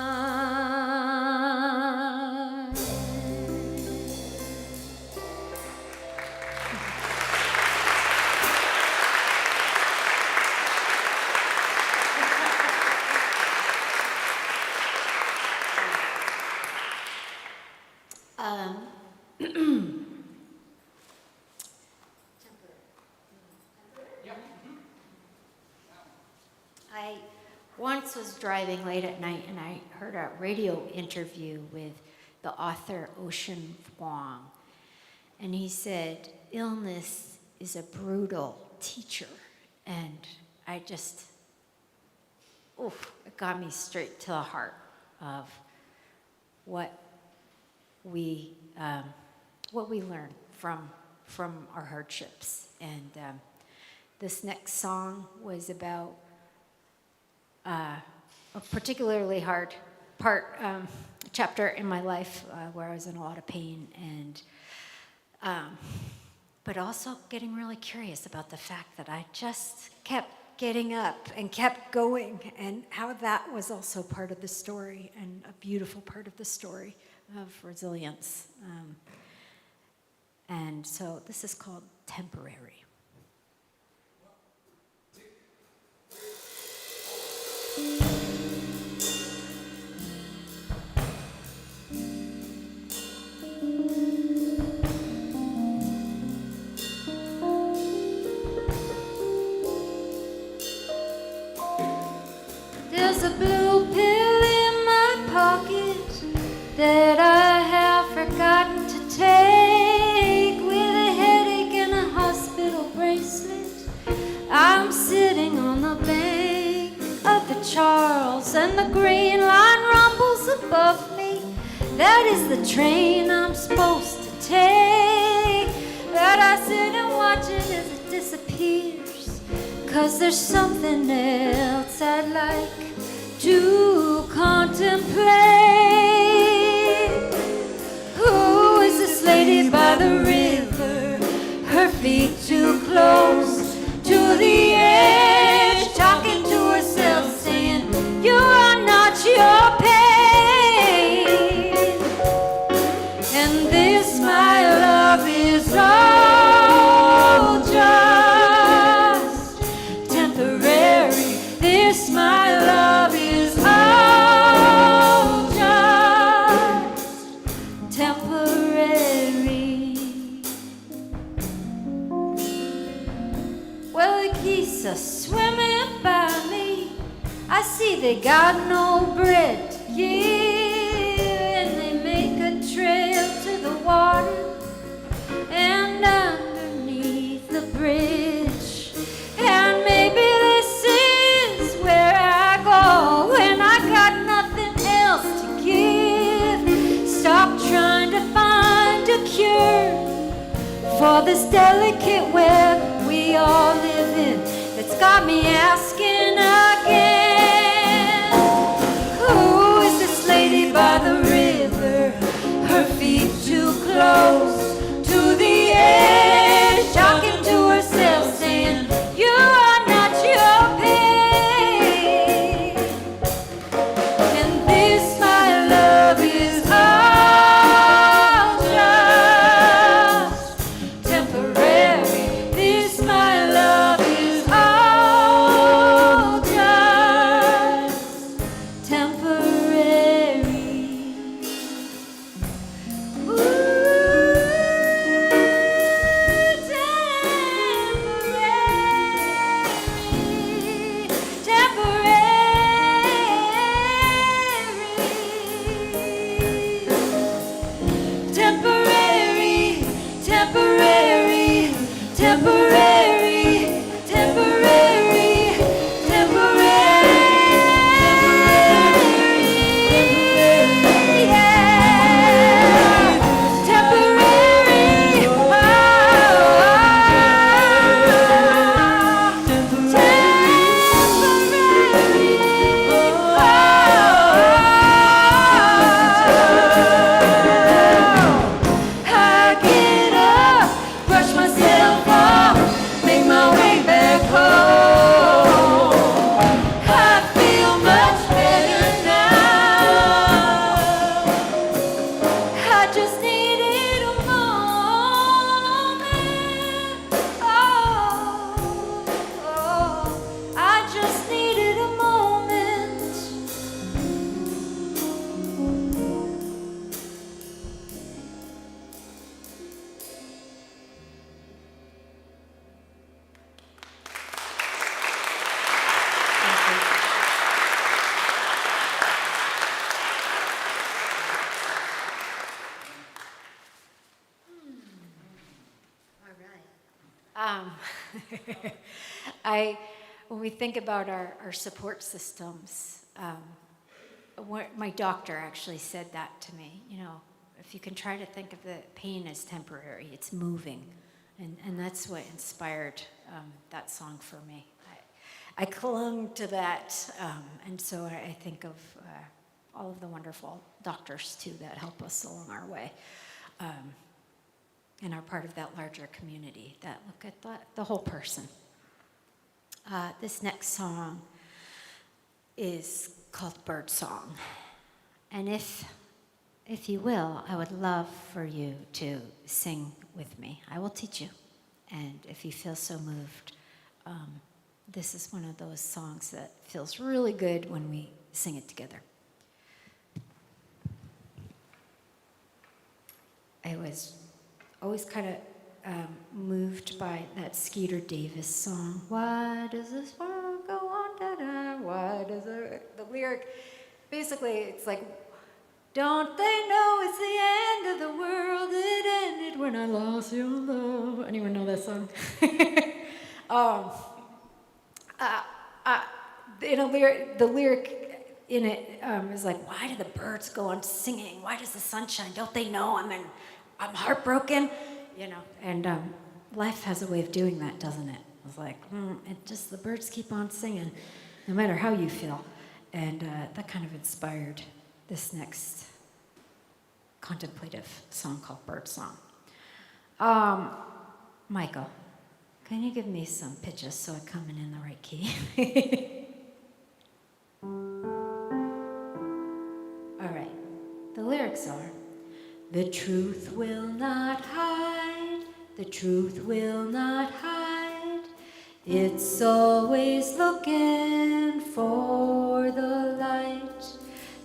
I once was driving late at night and I heard a radio interview with the author Ocean Vuong. And he said, illness is a brutal teacher. And I just, it got me straight to the heart of what we learn from our hardships. And this next song was about a particularly hard chapter in my life where I was in a lot of pain, and but also getting really curious about the fact that I just kept getting up and kept going, and how that was also part of the story, and a beautiful part of the story of resilience. And so this is called Temporary. There's a blue pill in my pocket that I have forgotten to take, with a headache and a hospital bracelet. I'm sitting on the bank of the Charles, and the green line rumbles above me. That is the train I'm supposed to take, but I sit and watch it as it disappears, 'cause there's something else I'd like to contemplate. Who is this lady by the river, her feet too close to the edge, talking to herself, saying, you are not your pain. And this, my love, is all just temporary. This, my love, is all just temporary. Well, the geese are swimming by me. I see they got no bread to give, and they make a trail to the water and underneath the bridge. And maybe this is where I go when I got nothing else to give. Stop trying to find a cure for this delicate web we all live in, that's got me asking again. Who is this lady by the river, her feet too close to the edge, talking to herself, saying, you are not your pain. And this, my love, is all just temporary. This, my love, is all just temporary. Ooh, temporary, temporary, temporary, temporary, temporary, temporary, yeah, temporary, When we think about our support systems, my doctor actually said that to me. You know, if you can try to think of the pain as temporary, it's moving. And that's what inspired that song for me. I clung to that, and so I think of all of the wonderful doctors, too, that help us along our way, and are part of that larger community that look at the whole person. This next song is called Bird Song. And if you will, I would love for you to sing with me. I will teach you. And if you feel so moved, this is one of those songs that feels really good when we sing it together. I was always kind of moved by that Skeeter Davis song. Why does this world go on, da-da? Why does the lyric, basically it's like, don't they know it's the end of the world? It ended when I lost your love. Anyone know that song? The lyric in it is like, why do the birds go on singing? Why does the sun shine? Don't they know I'm heartbroken? You know, and life has a way of doing that, doesn't it? It's like, the birds keep on singing, no matter how you feel. And that kind of inspired this next contemplative song called Bird Song. Michael, can you give me some pitches so I come in the right key? All right, the lyrics are, the truth will not hide, the truth will not hide. It's always looking for the light.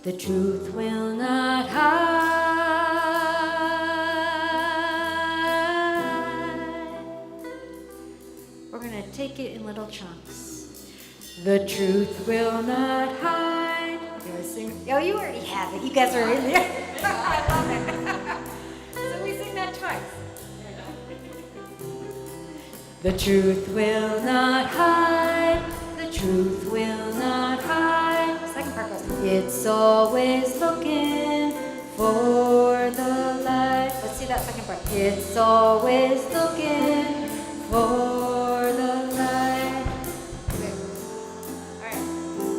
The truth will not hide. We're going to take it in little chunks. The truth will not hide. You want to sing? Oh, you already have it. You guys are in there. I love it. So we sing that twice. The truth will not hide. The truth will not hide. Second part goes. It's always looking for the light. Let's see that second part. It's always looking for the light. Okay. All right. Oh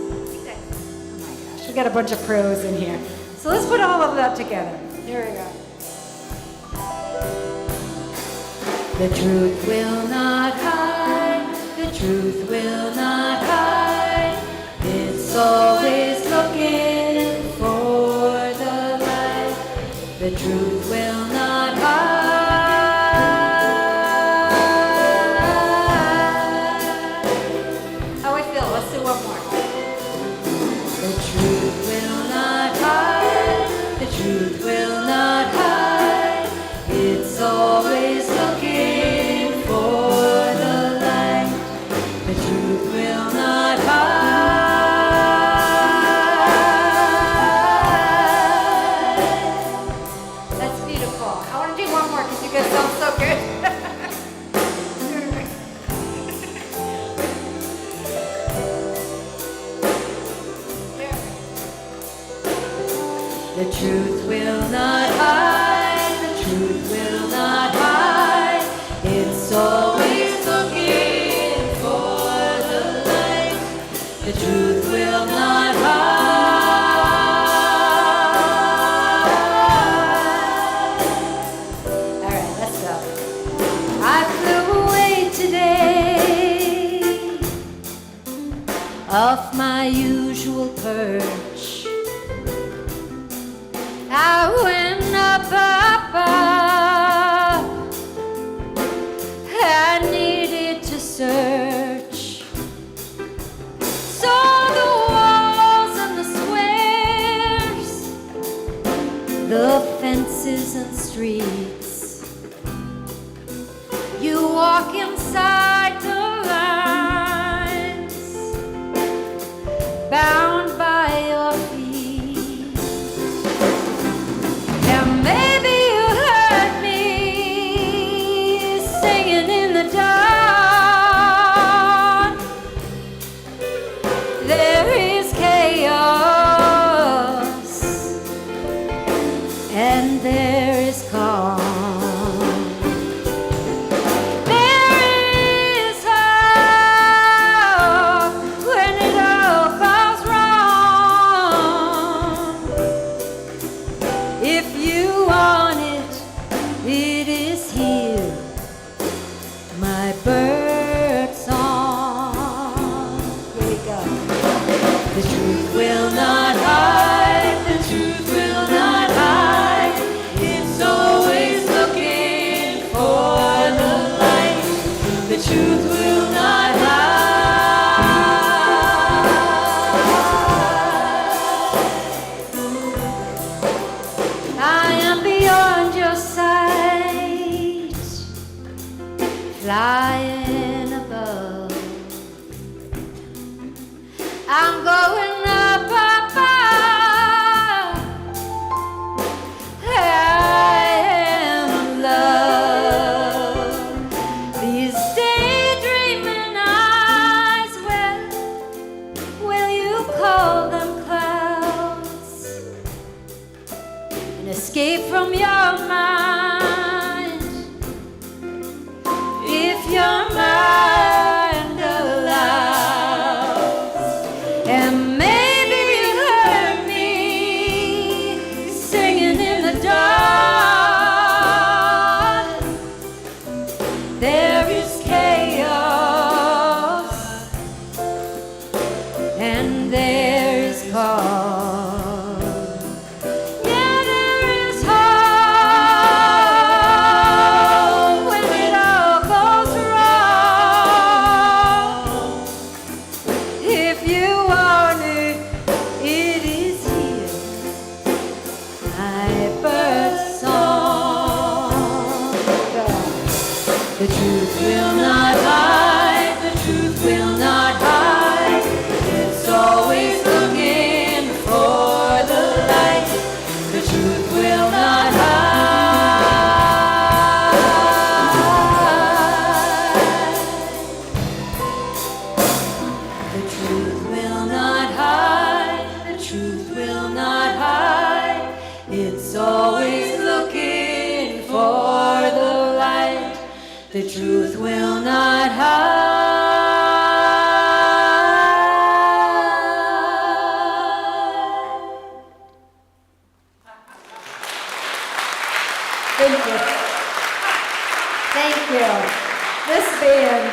my gosh, we got a bunch of pros in here. So let's put all of that together. Here we go. The truth will not hide. The truth will not hide. It's always looking for the light. The truth will not hide. How we feel? Let's do one more. The truth will not hide. The truth will not hide. It's always looking for the light. The truth will not hide. That's beautiful. I want to do one more because you guys sound so good. The truth will not hide, the truth will not hide. It's always looking for the light. The truth will not hide. All right, let's go. I flew away today off my usual perch. I went up. I needed to search. Saw the walls and the squares, the fences and streets. You walk inside the lines, bound by your feet. Maybe you heard me singing in the dark. and there is calm. Flying above, I'm going up above. I am love. These daydreaming eyes, will you call them clouds? An escape from your mind. Your mind allows, and maybe you heard me singing in the dark. There is chaos, and there is calm. The truth will not hide, the truth will not hide. It's always looking for the light. The truth will not hide. The truth will not hide, the truth will not hide. It's always looking for the light. The truth will not hide. Thank you. Thank you. This band,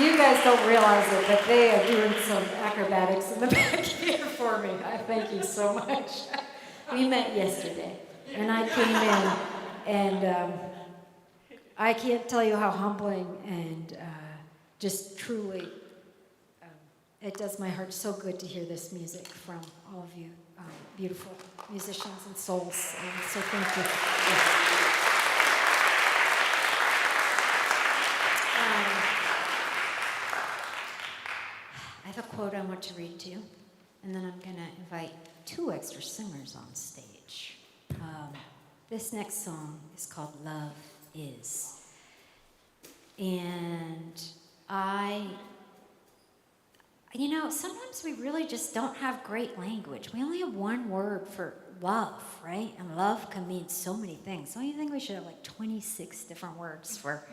you guys don't realize it, but they are doing some acrobatics in the back here for me. I thank you so much. We met yesterday, and I came in. And I can't tell you how humbling and just truly, it does my heart so good to hear this music from all of you beautiful musicians and souls. And so thank you. I have a quote I want to read to you, and then I'm going to invite 2 extra singers on stage. This next song is called Love Is. And sometimes we really just don't have great language. We only have one word for love, right? And love can mean so many things. Don't you think we should have like 26 different words for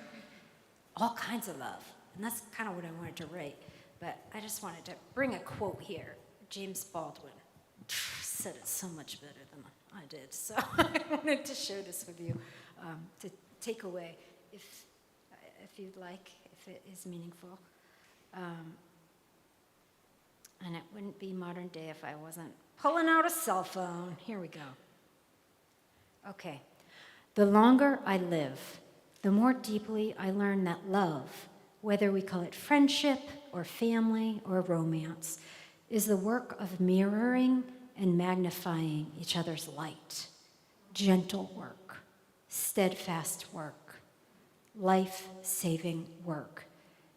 all kinds of love? And that's kind of what I wanted to write. But I just wanted to bring a quote here. James Baldwin said it so much better than I did, so I wanted to share this with you to take away, if you'd like, if it is meaningful. And it wouldn't be modern day if I wasn't pulling out a cell phone. Here we go. Okay. The longer I live, the more deeply I learn that love, whether we call it friendship or family or romance, is the work of mirroring and magnifying each other's light. Gentle work, steadfast work, life-saving work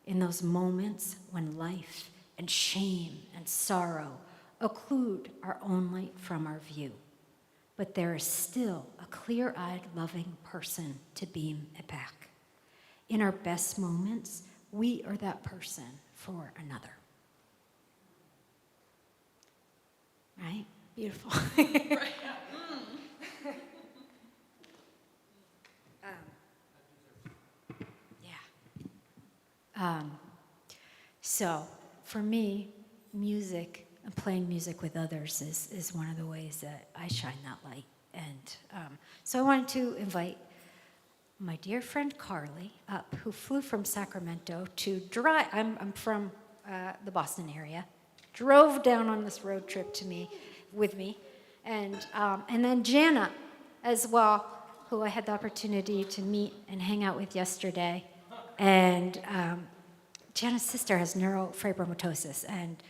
in those moments when life and shame and sorrow occlude our own light from our view. But there is still a clear-eyed, loving person to beam it back. In our best moments, we are that person for another. Right? Beautiful. So for me, music and playing music with others is one of the ways that I shine that light. And so I wanted to invite my dear friend Carly up, who flew from Sacramento to drive. I'm from the Boston area. Drove down on this road trip with me, and then Jana as well, who I had the opportunity to meet and hang out with yesterday. And Jana's sister has neurofibromatosis, and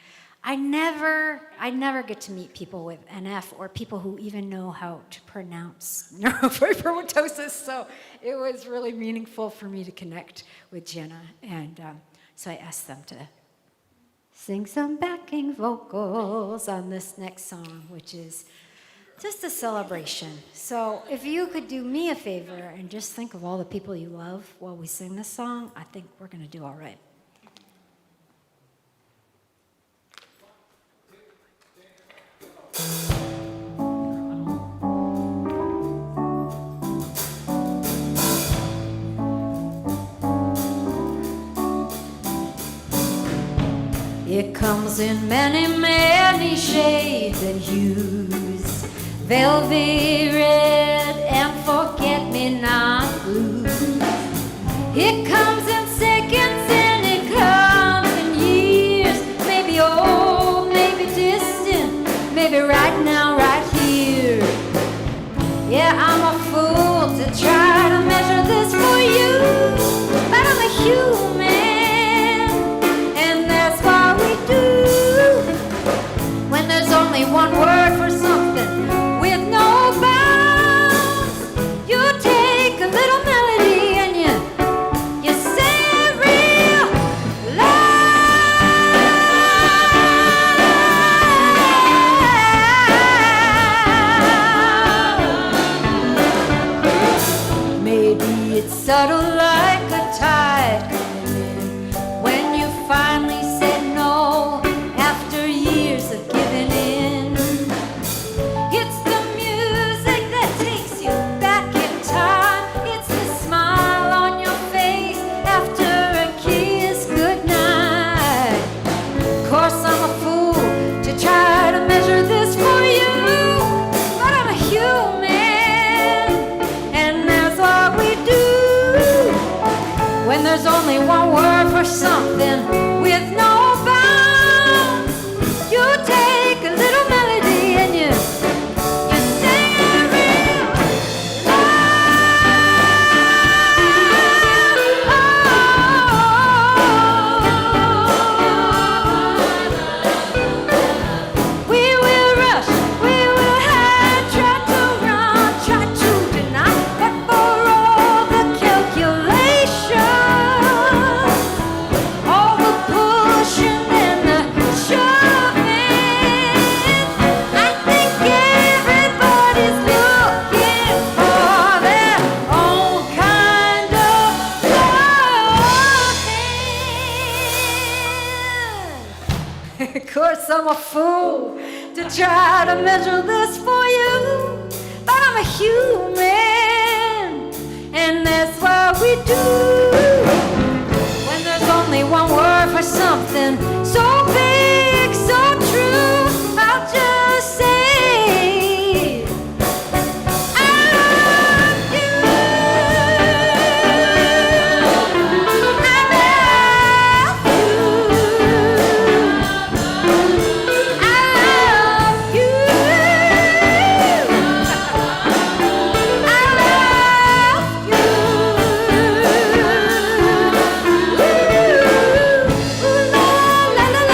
I never get to meet people with NF or people who even know how to pronounce neurofibromatosis. So it was really meaningful for me to connect with Jana, and so I asked them to sing some backing vocals on this next song, which is just a celebration. So if you could do me a favor and just think of all the people you love while we sing this song, I think we're going to do all right. It comes in many, many shades and hues, velvety red and forget-me-not blue. It comes in seconds and it comes in years, maybe old, maybe distant, maybe right now, right here. Yeah, I'm a fool to try to measure this for you, but I'm a human. When there's only one word for something with no bounds, you take a little melody and you say it real loud. Maybe it's subtle like a tide coming in when you finally say no. After years of giving in, it's the music that takes you back in time. It's the smile on your face after a kiss goodnight. Of course I'm a fool to try to measure this for you, but I'm a human, and that's what we do. When there's only one word for something with no you take a little melody and you sing it real loud. We will rush, we will hide, try to run, try to deny, but for all the calculations, all the pushing and the shoving, of course I'm a fool to try to measure this for you, but I'm a human, and that's what we do. When there's only one word for something so big, so true, I'll just say I love you. La la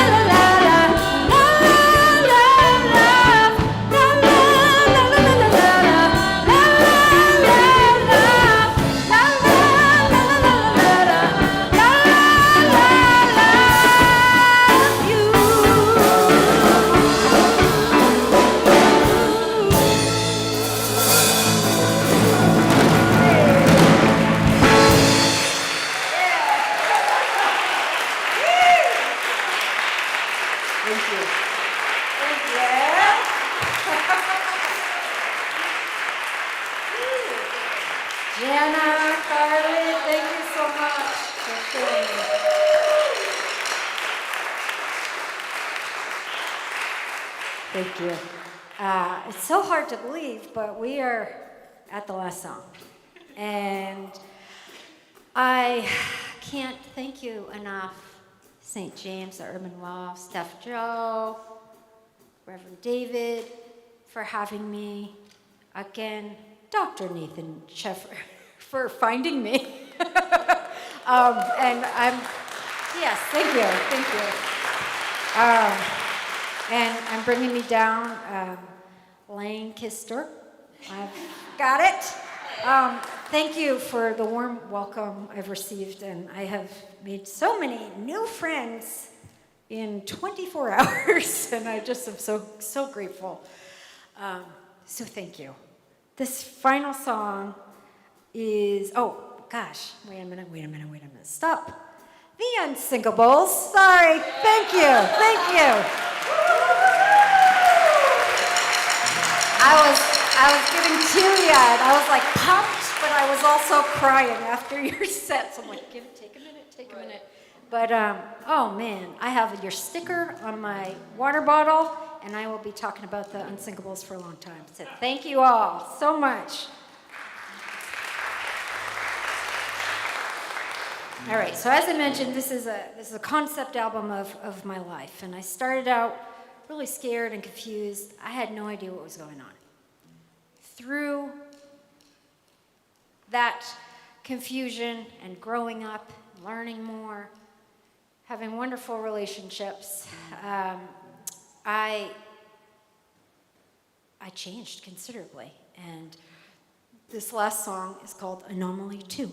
Thank you. It's so hard to believe, but we are at the last song. And I can't thank you enough, St. James, the Urban Well, Steph Joe, Reverend David, for having me. Again, Dr. Nathan Sheffer for finding me. And yes, thank you. And I'm bringing me down, Lane Kister. I've got it. Thank you for the warm welcome I've received, and I have made so many new friends in 24 hours, and I just am so grateful. So thank you. This final song is, oh gosh, wait a minute. Stop. The Unsinkables. Sorry. Thank you. I was giving teary-eyed. I was like pumped, but I was also crying after your set. So I'm like, take a minute. But, oh man, I have your sticker on my water bottle, and I will be talking about the Unsinkables for a long time. So thank you all so much. All right, so as I mentioned, this is a concept album of my life, and I started out really scared and confused. I had no idea what was going on. Through that confusion and growing up, learning more, having wonderful relationships, I changed considerably. And this last song is called Anomaly 2.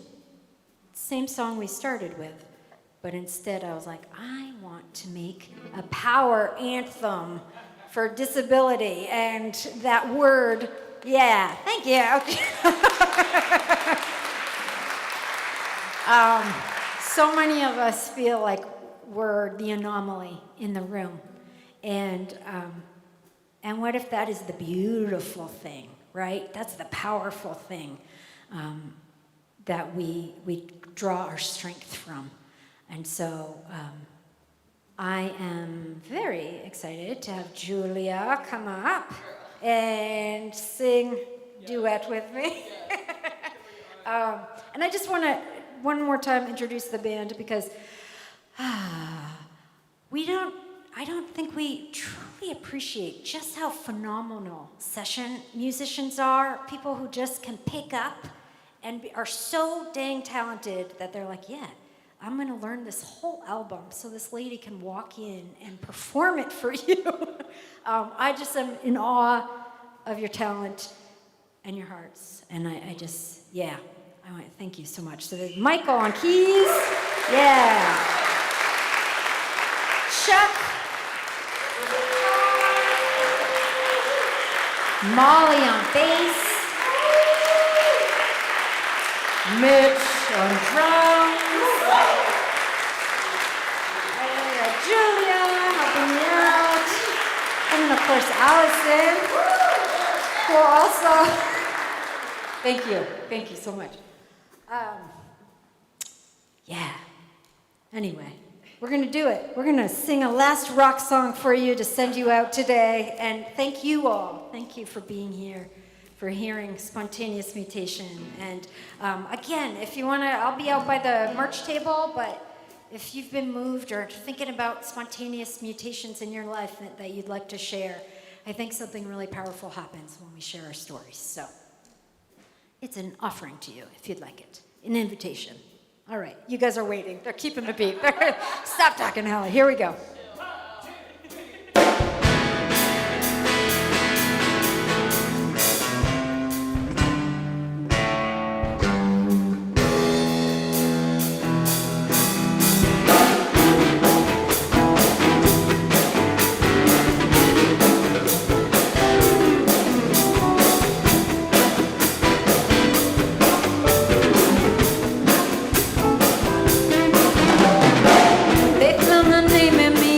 Same song we started with, but instead I was like, I want to make a power anthem for disability, and that word, yeah, thank you. So many of us feel like we're the anomaly in the room, and what if that is the beautiful thing, right? That's the powerful thing. That we draw our strength from. And so I am very excited to have Julia come up and sing duet with me. And I just want to one more time introduce the band, because I don't think we truly appreciate just how phenomenal session musicians are, people who just can pick up and are so dang talented that they're like, yeah, I'm going to learn this whole album so this lady can walk in and perform it for you. I just am in awe of your talent and your hearts. And I want to thank you so much. So there's Michael on keys. Yeah. Chuck. Molly on bass. Mitch on drums. Julia helping me out. And then, of course, Allison, who also, thank you so much. Anyway, we're going to do it. We're going to sing a last rock song for you to send you out today. And thank you all. Thank you for being here, for hearing Spontaneous Mutation. And again, if you want to, I'll be out by the merch table, but if you've been moved or thinking about spontaneous mutations in your life that you'd like to share, I think something really powerful happens when we share our stories. So it's an offering to you, if you'd like it, an invitation. All right, you guys are waiting. They're keeping the beat. Stop talking, Halley. Here we go. They found the name in me.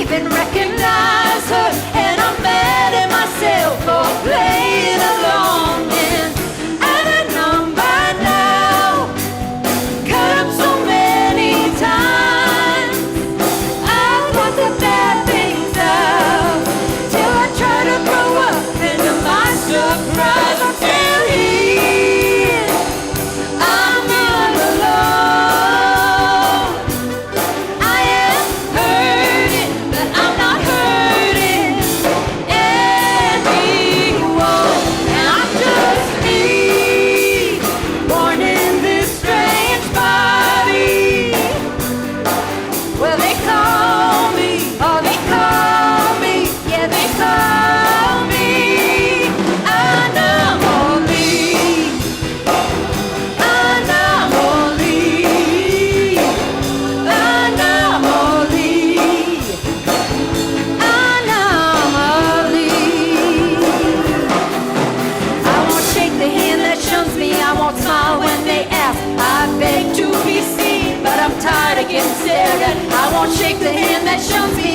even recognize her, and I'm mad at myself for playing along. And I know by now, cut up so many times. I brought the bad things out till I try to grow up, and to my surprise, I'm still here. I'm not alone. I am hurting, but I'm not hurting anyone. And I'm just me, born in this strange body. Well, they call me, oh, they call me, yeah, they call me anomaly, anomaly, anomaly, anomaly. I won't shake the hand that shuns me, I won't smile when they ask. I beg to be seen, but I'm tired of getting stared at. I won't shake the hand that shuns me,